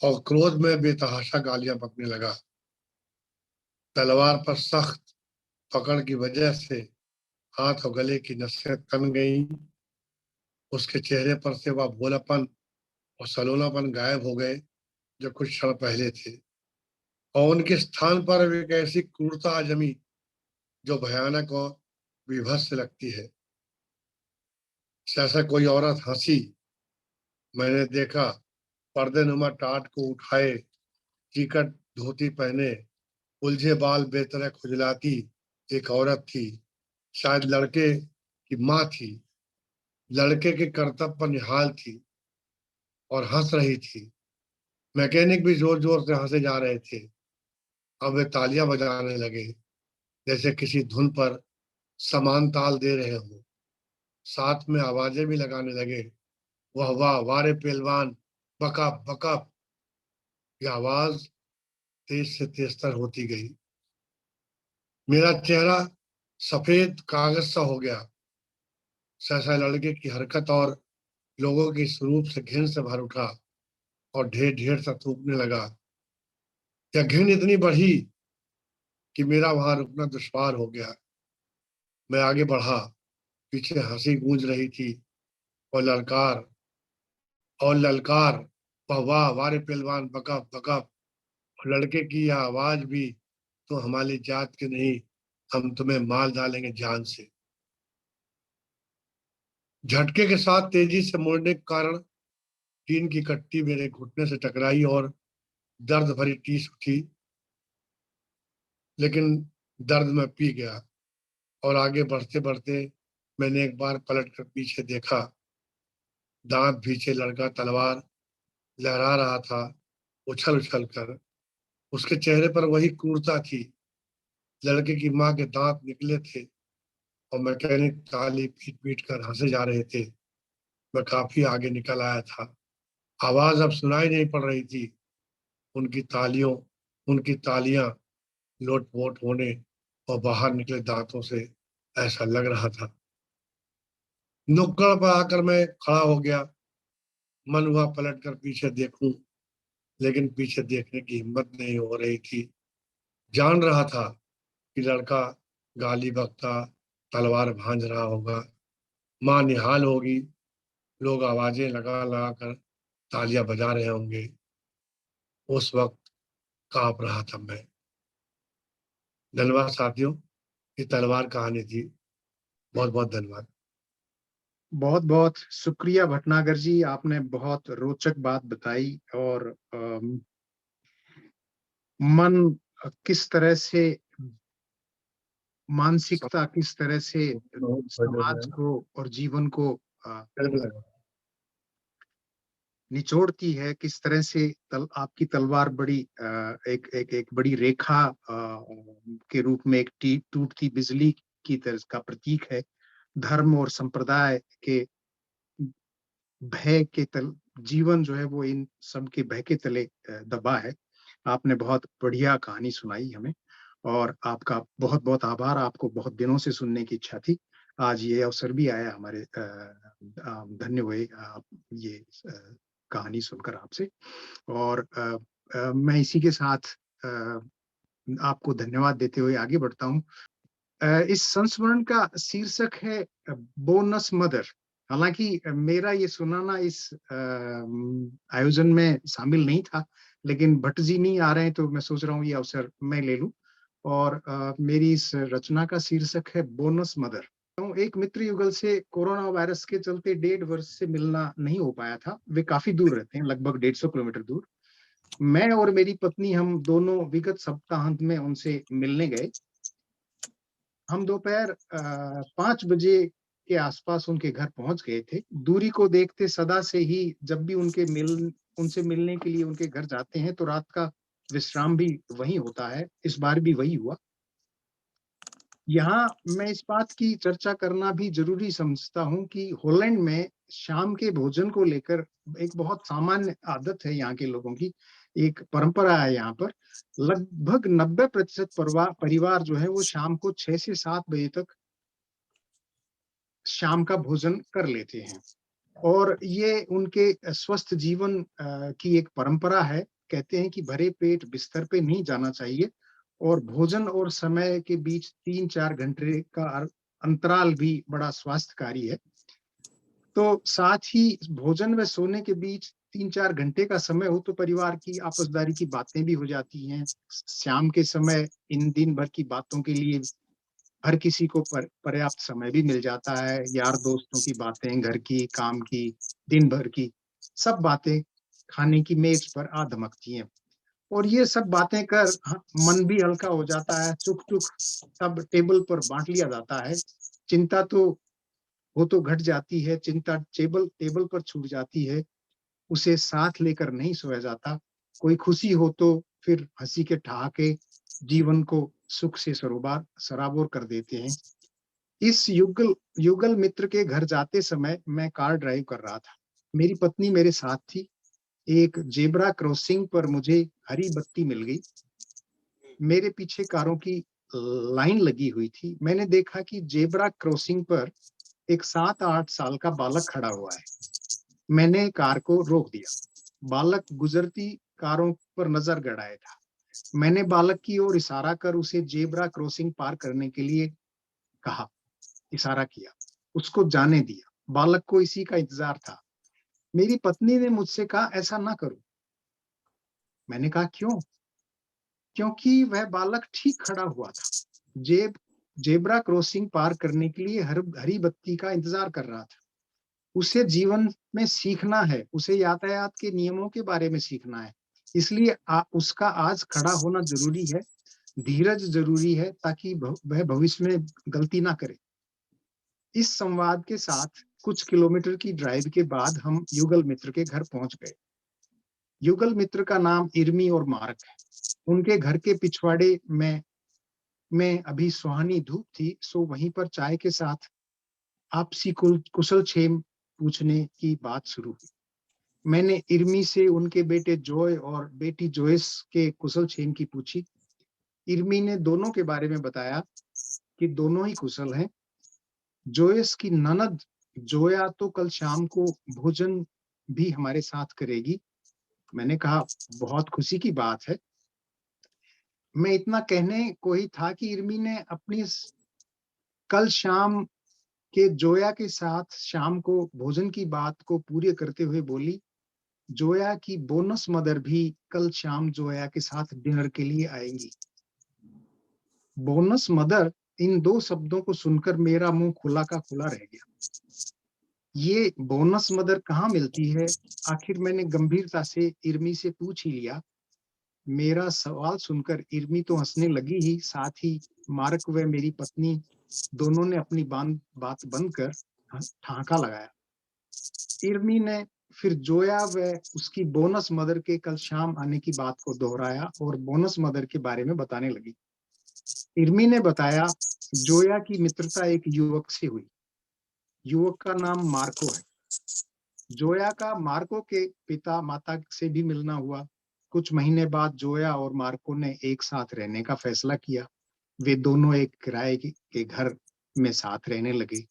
और क्रोध में बेतहाशा गालियां बकने लगा। तलवार पर सख्त पकड़ की वजह से हाथ और गले की नसें तन गई। उसके चेहरे पर से वह भोलापन और सलोनापन गायब हो गए जो कुछ क्षण पहले थे, और उनके स्थान पर एक ऐसी क्रूरता आ जमी जो भयानक और विभत्स लगती है। जैसा कोई औरत हंसी। मैंने देखा पर्देनुमा टाट को उठाए, चिकट धोती पहने, उलझे बाल बेतरह खुजलाती एक औरत थी। शायद लड़के की माँ थी। लड़के के कर्तव्य पर निहाल थी और हंस रही थी। मैकेनिक भी जोर जोर से हंसे जा रहे थे। अब वे तालियां बजाने लगे, जैसे किसी धुन पर समान ताल दे रहे हो। साथ में आवाजें भी लगाने लगे, वाह वाह वारे पहलवान, बकअप बकअप। ये आवाज तेज से तेजतर होती गई। मेरा चेहरा सफेद कागज सा हो गया। सहसा लड़के की हरकत और लोगों की स्वरूप से घिन से भर उठा और ढेर ढेर सा थूकने लगा। यह घिन इतनी बढ़ी कि मेरा वहां रुकना दुश्वार हो गया। मैं आगे बढ़ा। पीछे हंसी गूंज रही थी और ललकार, वाह वाह वारे पहलवान, बकअप बकअप। लड़के की यह आवाज भी, तो हमारी जात के नहीं, हम तुम्हें मार डालेंगे जान से। झटके के साथ तेजी से मुड़ने के कारण टीन की कट्टी मेरे घुटने से टकराई और दर्द भरी टीस उठी। लेकिन दर्द में पी गया और आगे बढ़ते बढ़ते मैंने एक बार पलट कर पीछे देखा। दांत भींचे लड़का तलवार लहरा रहा था, उछल उछल कर। उसके चेहरे पर वही क्रूरता थी। लड़के की माँ के दांत निकले थे और मैकेनिक ताली पीट पीट कर हंसे जा रहे थे। मैं काफी आगे निकल आया था। आवाज अब सुनाई नहीं पड़ रही थी। उनकी तालियां लोटपोट होने और बाहर निकले दांतों से ऐसा लग रहा था। नुक्कड़ पर आकर मैं खड़ा हो गया। मन हुआ पलट कर पीछे देखूं, लेकिन पीछे देखने की हिम्मत नहीं हो रही थी। जान रहा था कि लड़का गाली बकता, तलवार भांज रहा होगा, माँ निहाल होगी, लोग आवाजें लगा लगा कर तालियां बजा रहे होंगे। उस वक्त कांप रहा था मैं। धन्यवाद साथियों, ये तलवार कहानी थी। बहुत बहुत धन्यवाद। बहुत बहुत शुक्रिया भटनागर जी, आपने बहुत रोचक बात बताई और मन किस तरह से, मानसिकता किस तरह से समाज को और जीवन को निचोड़ती है, किस तरह से आपकी तलवार बड़ी एक बड़ी रेखा के रूप में एक टूटती बिजली की तरह का प्रतीक है। धर्म और संप्रदाय के भय के तल जीवन जो है वो इन सब के भय के तले दबा है। आपने बहुत बढ़िया कहानी सुनाई हमें और आपका बहुत बहुत आभार। आपको बहुत दिनों से सुनने की इच्छा थी, आज ये अवसर भी आया हमारे। धन्य हुए आप ये कहानी सुनकर आपसे। और मैं इसी के साथ आपको धन्यवाद देते हुए आगे बढ़ता हूँ। इस संस्मरण का शीर्षक है बोनस मदर। हालांकि मेरा ये सुनाना इस आयोजन में शामिल नहीं था, लेकिन भट्ट जी नहीं आ रहे हैं तो मैं सोच रहा हूँ ये अवसर मैं ले लूं। और मेरी इस रचना का शीर्षक है बोनस मदर। एक मित्र युगल से कोरोना वायरस के चलते 1.5 वर्ष से मिलना नहीं हो पाया था। वे काफी दूर रहते हैं, लगभग 150 किलोमीटर दूर। मैं और मेरी पत्नी, हम दोनों विगत सप्ताहांत में उनसे मिलने गए। हम दोपहर 5 बजे के आसपास उनके घर पहुंच गए थे। दूरी को देखते सदा से ही जब भी उनके उनसे मिलने के लिए उनके घर जाते हैं तो रात का विश्राम भी वहीं होता है। इस बार भी वही हुआ। यहाँ मैं इस बात की चर्चा करना भी ज़रूरी समझता हूँ कि हॉलैंड में शाम के भोजन को लेकर एक बहुत सामान्य आदत है यहाँ के लोगों की, एक परंपरा है यहाँ पर। लगभग 90% परिवार जो है वो शाम को 6 से 7 बजे तक शाम का भोजन कर लेते हैं और ये उनके स्वस्थ जीवन की एक परंपरा है। कहते हैं कि भरे पेट बिस्तर पे नहीं जाना चाहिए और भोजन और समय के बीच 3-4 घंटे का अंतराल भी बड़ा स्वास्थ्यकारी है। तो साथ ही भोजन व सोने के बीच 3-4 घंटे का समय हो तो परिवार की आपसदारी की बातें भी हो जाती हैं। शाम के समय इन दिन भर की बातों के लिए हर किसी को पर्याप्त समय भी मिल जाता है। यार दोस्तों की बातें, घर की, काम की, दिन भर की सब बातें खाने की मेज पर आ धमकती हैं और ये सब बातें कर मन भी हल्का हो जाता है। सुख-दुख सब टेबल पर बाँट लिया जाता है। चिंता तो वो तो घट जाती है, चिंता टेबल टेबल पर छूट जाती है, उसे साथ लेकर नहीं सोया जाता। कोई खुशी हो तो फिर हँसी के ठहाके जीवन को सुख से सराबोर कर देते हैं। इस युगल मित्र के घर जाते समय मैं कार ड्राइव कर रहा था। मेरी पत्नी मेरे साथ थी। एक ज़ेब्रा क्रॉसिंग पर मुझे हरी बत्ती मिल गई। मेरे पीछे कारों की लाइन लगी हुई थी। मैंने देखा कि ज़ेब्रा क्रॉसिंग पर एक 7-8 साल का बालक खड़ा हुआ है। मैंने कार को रोक दिया। बालक गुजरती कारों पर नजर गड़ाए था। मैंने बालक की ओर इशारा कर उसे ज़ेब्रा क्रॉसिंग पार करने के लिए कहा, इशारा किया। उसको जाने दिया। बालक को इसी का इंतजार था। मेरी पत्नी ने मुझसे कहा, ऐसा ना करो। मैंने कहा, क्यों? क्योंकि वह बालक ठीक खड़ा हुआ था। ज़ेब्रा क्रॉसिंग पार करने के लिए हरी बत्ती का इंतजार कर रहा था। उसे जीवन में सीखना है, उसे यातायात के नियमों के बारे में सीखना है। इसलिए उसका आज खड़ा होना ज़रूरी है, धीरज ज़रूरी है ताकि वह भविष्य में गलती ना करे। इस संवाद के साथ कुछ किलोमीटर की ड्राइव के बाद हम युगल मित्र के घर पहुंच गए। युगल मित्र का नाम इर्मी और मार्क है। उनके घर के पिछवाड़े में अभी सुहानी धूप थी, सो वहीं पर चाय के साथ आपसी कुशल-क्षेम पूछने की बात शुरू हुई। मैंने इर्मी से उनके बेटे जॉय और बेटी जोयस के कुशल-क्षेम की पूछी। इर्मी ने दोनों के बारे में बताया कि दोनों ही कुशल हैं। जोयस की ननद जोया तो कल शाम को भोजन भी हमारे साथ करेगी। मैंने कहा, बहुत खुशी की बात है। मैं इतना कहने को ही था कि इर्मी ने अपनी कल शाम के जोया के साथ शाम को भोजन की बात को पूरी करते हुए बोली, जोया की बोनस मदर भी कल शाम जोया के साथ डिनर के लिए आएंगी। बोनस मदर, इन 2 शब्दों को सुनकर मेरा मुंह खुला का खुला रह गया। ये बोनस मदर कहाँ मिलती है? आखिर मैंने गंभीरता से इर्मी से पूछ ही लिया। मेरा सवाल सुनकर इर्मी तो हंसने लगी ही, साथ ही मार्क व मेरी पत्नी दोनों ने अपनी बात बंद कर ठहाका लगाया। इर्मी ने फिर जोया व उसकी बोनस मदर के कल शाम आने की बात को दोहराया और बोनस मदर के बारे में बताने लगी। इर्मी ने बताया, जोया की मित्रता एक युवक से हुई। युवक का नाम मार्को है। जोया का मार्को के पिता माता से भी मिलना हुआ। कुछ महीने बाद जोया और मार्को ने एक साथ रहने का फैसला किया। वे दोनों एक किराए के घर में साथ रहने लगे।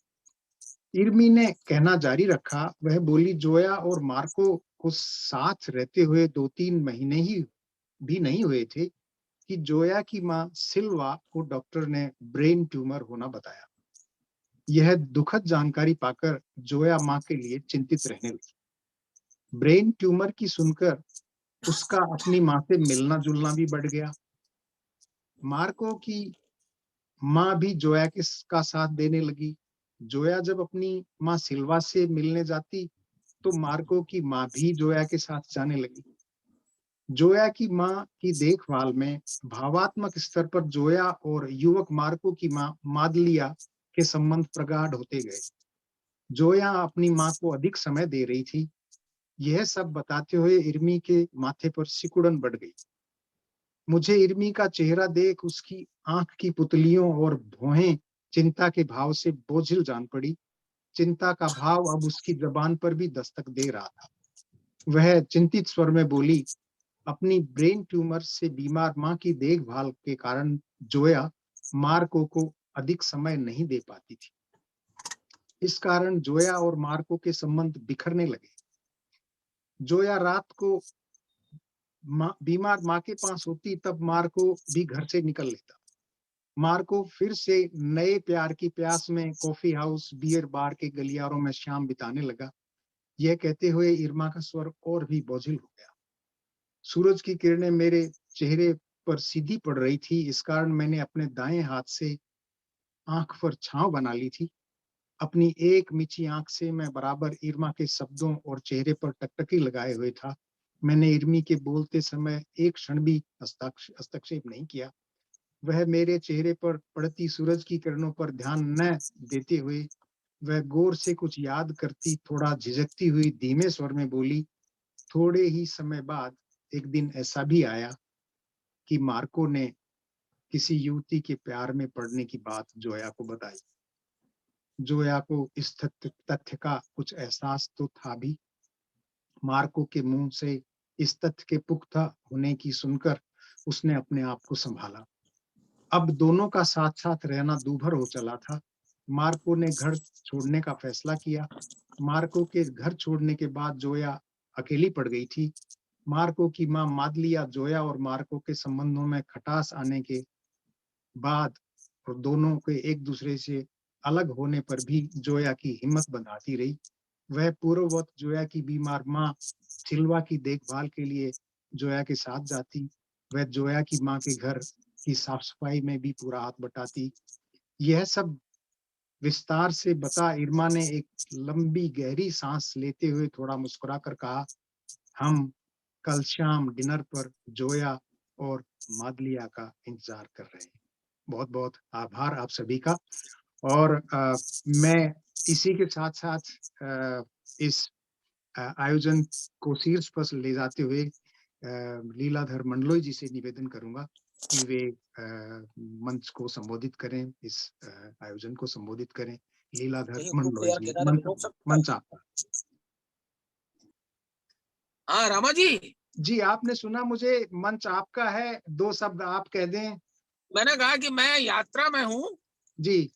इर्मी ने कहना जारी रखा। वह बोली, जोया और मार्को को साथ रहते हुए 2-3 महीने ही भी नहीं हुए थे कि जोया की माँ सिल्वा को डॉक्टर ने ब्रेन ट्यूमर होना बताया। यह दुखद जानकारी पाकर जोया माँ के लिए चिंतित रहने लगी। ब्रेन ट्यूमर की सुनकर उसका अपनी माँ से मिलना जुलना भी बढ़ गया। मार्को की माँ भी जोया का साथ देने लगी। जोया जब अपनी माँ सिल्वा से मिलने जाती तो मार्को की माँ भी जोया के साथ जाने लगी। जोया की माँ की देखभाल में भावात्मक स्तर पर जोया और युवक मार्को की माँ मादलिया के संबंध प्रगाढ़ होते गए। जोया अपनी माँ को अधिक समय दे रही थी। यह सब बताते हुए इर्मी के माथे पर सिकुड़न बढ़ गई। मुझे इर्मी का चेहरा देख उसकी आंख की पुतलियों और भौहें चिंता के भाव से बोझिल जान पड़ी। चिंता का भाव अब उसकी जबान पर भी दस्तक दे रहा था। वह चिंतित स्वर में बोली, अपनी ब्रेन ट्यूमर से बीमार मां की देखभाल के कारण जोया मार्को को अधिक समय नहीं दे पाती थी। इस कारण जोया और मार्को के संबंध बिखरने लगे। जोया रात को बीमार माँ के पास होती तब मार्को भी घर से निकल लेता। मार्को फिर से नए प्यार की प्यास में कॉफी हाउस, बियर बार के गलियारों में शाम बिताने लगा। यह कहते हुए इर्मा का स्वर और भी बोझिल हो गया। सूरज की किरणें मेरे चेहरे पर सीधी पड़ रही थी, इस कारण मैंने अपने दाएं हाथ से आंख पर छांव बना ली थी। अपनी एक मीठी आंख से मैं बराबर इर्मा के शब्दों और चेहरे पर टकटकी लगाए हुए था। मैंने इर्मी के बोलते समय एक क्षण भी हस्तक्षेप नहीं किया। वह मेरे चेहरे पर पड़ती सूरज की किरणों पर ध्यान न देते हुए वह गौर से कुछ याद करती, थोड़ा झिझकती हुई धीमे स्वर में बोली, थोड़े ही समय बाद एक दिन ऐसा भी आया कि मार्को ने किसी युवती के प्यार में पड़ने की बात जोया को बताई। जोया को इस तथ्य का कुछ एहसास तो था भी। मार्को के मुंह से इस तथ्य के पुख्ता होने की सुनकर उसने अपने आप को संभाला। अब दोनों का साथ साथ रहना दूभर हो चला था। मार्को ने घर छोड़ने का फैसला किया। मार्को के घर छोड़ने के बाद जोया अकेली पड़ गई थी। मार्को की मां मादलिया जोया और मार्को के संबंधों में खटास आने के बाद और दोनों के एक दूसरे से अलग होने पर भी जोया की हिम्मत बंधाती रही। वह पूर्ववत जोया की बीमार मां सिल्वा की देखभाल के लिए जोया के साथ जाती। वह जोया की मां के घर की साफ सफाई में भी पूरा हाथ बटाती। यह सब विस्तार से बता इर्मा ने एक लंबी गहरी सांस लेते हुए थोड़ा मुस्कुराकर कहा, हम कल शाम डिनर पर जोया और मादलिया का इंतजार कर रहे हैं। बहुत बहुत आभार आप सभी का। और मैं इसी के साथ साथ इस आयोजन को शीर्ष पर ले जाते हुए लीलाधर मंडलोई जी से निवेदन करूंगा कि वे मंच को संबोधित करें, इस आयोजन को संबोधित करें। लीलाधर मंडलोई जी, मंच आपका। हाँ रामा जी। जी, आपने सुना, मुझे मंच आपका है, 2 शब्द आप कह दें। मैंने कहा कि मैं यात्रा में हूँ जी,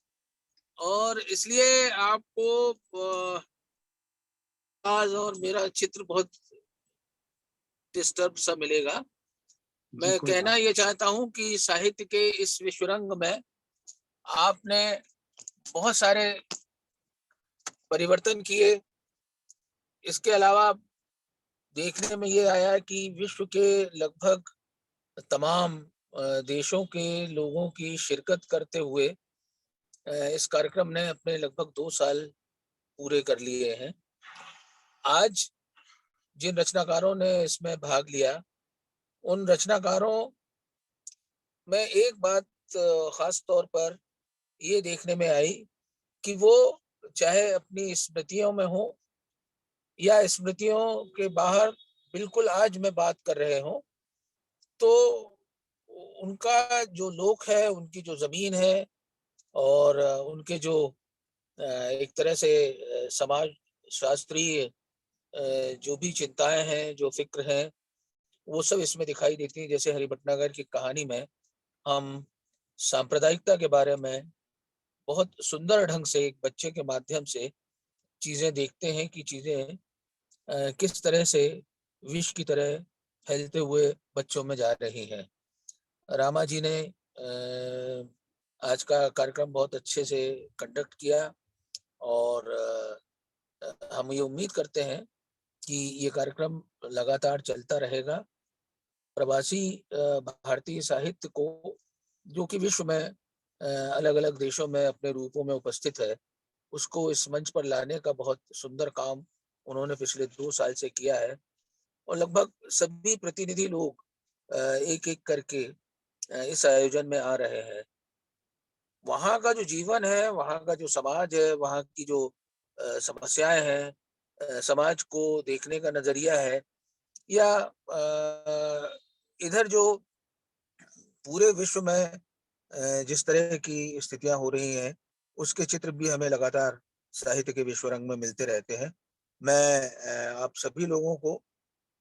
और इसलिए आपको आज और मेरा चित्र बहुत डिस्टर्ब सा मिलेगा। जी, मैं कोई कहना बात। ये चाहता हूँ कि साहित्य के इस विश्वरंग में आपने बहुत सारे परिवर्तन किए। इसके अलावा देखने में ये आया कि विश्व के लगभग तमाम देशों के लोगों की शिरकत करते हुए इस कार्यक्रम ने अपने लगभग 2 साल पूरे कर लिए हैं। आज जिन रचनाकारों ने इसमें भाग लिया, उन रचनाकारों में एक बात खास तौर पर ये देखने में आई कि वो चाहे अपनी स्मृतियों में हो या स्मृतियों के बाहर बिल्कुल आज में बात कर रहे हो, तो उनका जो लोक है, उनकी जो जमीन है और उनके जो एक तरह से समाज शास्त्रीय जो भी चिंताएं हैं, जो फिक्र हैं, वो सब इसमें दिखाई देती हैं। जैसे हरि भटनागर की कहानी में हम सांप्रदायिकता के बारे में बहुत सुंदर ढंग से एक बच्चे के माध्यम से चीजें देखते हैं कि चीजें किस तरह से विष की तरह फैलते हुए बच्चों में जा रही हैं। रामा जी ने आज का कार्यक्रम बहुत अच्छे से कंडक्ट किया और हम ये उम्मीद करते हैं कि ये कार्यक्रम लगातार चलता रहेगा। प्रवासी भारतीय साहित्य को, जो कि विश्व में अलग अलग देशों में अपने रूपों में उपस्थित है, उसको इस मंच पर लाने का बहुत सुंदर काम उन्होंने पिछले 2 साल से किया है। और लगभग सभी प्रतिनिधि लोग एक एक करके इस आयोजन में आ रहे हैं। वहाँ का जो जीवन है, वहाँ का जो समाज है, वहाँ की जो समस्याएं हैं, समाज को देखने का नजरिया है, या इधर जो पूरे विश्व में जिस तरह की स्थितियां हो रही हैं, उसके चित्र भी हमें लगातार साहित्य के विश्व रंग में मिलते रहते हैं। मैं आप सभी लोगों को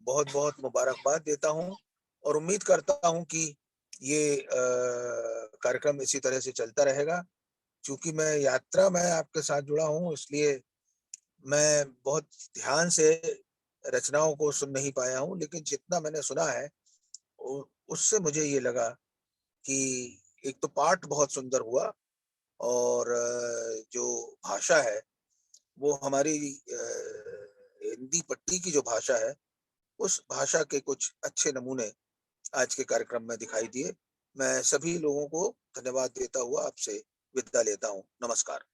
बहुत बहुत मुबारकबाद देता हूं और उम्मीद करता हूं कि ये कार्यक्रम इसी तरह से चलता रहेगा। चूंकि मैं यात्रा में आपके साथ जुड़ा हूं, इसलिए मैं बहुत ध्यान से रचनाओं को सुन नहीं पाया हूं, लेकिन जितना मैंने सुना है उससे मुझे ये लगा कि एक तो पाठ बहुत सुंदर हुआ, और जो भाषा है वो हमारी हिंदी पट्टी की जो भाषा है, उस भाषा के कुछ अच्छे नमूने आज के कार्यक्रम में दिखाई दिए। मैं सभी लोगों को धन्यवाद देता हुआ आपसे विदा लेता हूँ। नमस्कार।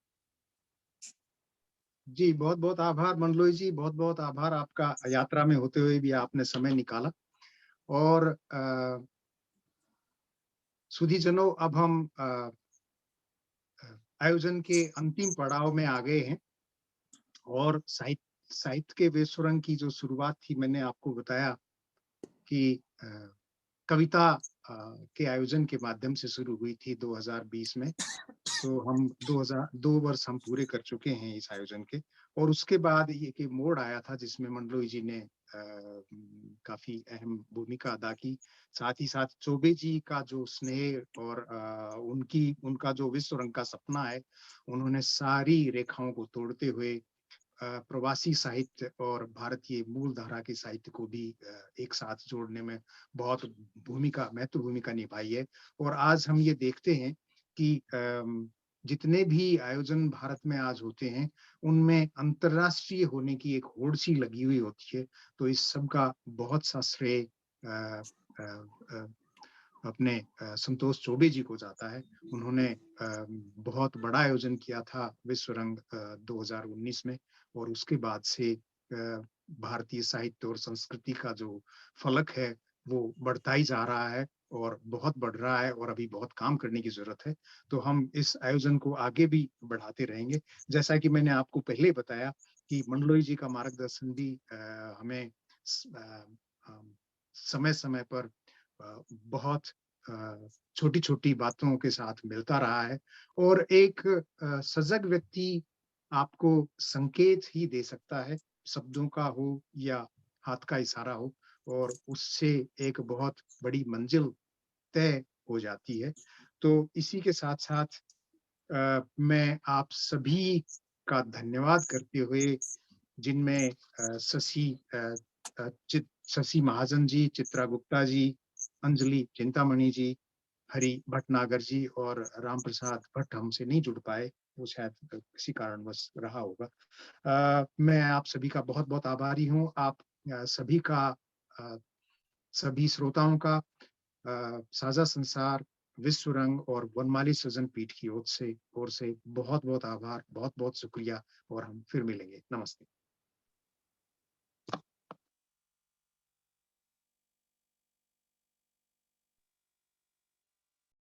जी, बहुत-बहुत आभार मनलोई जी, बहुत-बहुत आभार आपका, यात्रा में होते हुए भी आपने समय निकाला। और सुधीजनों, अब हम आयोजन के अंतिम पड़ाव में आ गए हैं, और साहित्य के विश्व-रंग की जो शुरुआत थी, मैंने आपको बताया कि कविता के आयोजन के माध्यम से शुरू हुई थी 2020 में। तो हम 2 वर्ष हम पूरे कर चुके हैं इस आयोजन के, और उसके बाद ये कि मोड़ आया था जिसमें मंडलोई जी ने काफी अहम भूमिका अदा की। साथ ही साथ चौबे जी का जो स्नेह और उनका जो विश्व रंग का सपना है, उन्होंने सारी रेखाओं को तोड़ते हुए प्रवासी साहित्य और भारतीय मूल धारा के साहित्य को भी एक साथ जोड़ने में बहुत महत्व भूमिका निभाई है। और आज हम ये देखते हैं कि जितने भी आयोजन भारत में आज होते हैं, उनमें अंतर्राष्ट्रीय होने की एक होड़ सी लगी हुई होती है। तो इस सब का बहुत सा श्रेय अपने संतोष चौबे जी को जाता है। उन्होंने बहुत बड़ा आयोजन किया था विश्व रंग 2019 में, और उसके बाद से भारतीय साहित्य और संस्कृति का जो फलक है वो बढ़ता ही जा रहा है, और बहुत बढ़ रहा है, और अभी बहुत काम करने की जरूरत है। तो हम इस आयोजन को आगे भी बढ़ाते रहेंगे। जैसा कि मैंने आपको पहले बताया कि मंडलोई जी का मार्गदर्शन भी हमें समय समय पर बहुत छोटी-छोटी बातों के साथ मिलता रहा है। और एक सजग व्यक्ति आपको संकेत ही दे सकता है, शब्दों का हो या हाथ का इशारा हो, और उससे एक बहुत बड़ी मंजिल तय हो जाती है। तो इसी के साथ-साथ मैं आप सभी का धन्यवाद करते हुए, जिनमें शशि महाजन जी, चित्रा गुप्ता जी, अंजलि चिंतामणि जी, हरि भटनागर जी और राम प्रसाद भट्ट हमसे नहीं जुड़ पाए, वो शायद किसी कारणवश रहा होगा। मैं आप सभी का बहुत-बहुत आभारी हूँ। आप सभी का, अ, सभी श्रोताओं का साझा संसार, विश्व रंग और वनमाली सृजन पीठ की ओर से बहुत-बहुत आभार, बहुत-बहुत शुक्रिया, और हम फिर मिलेंगे। नमस्ते।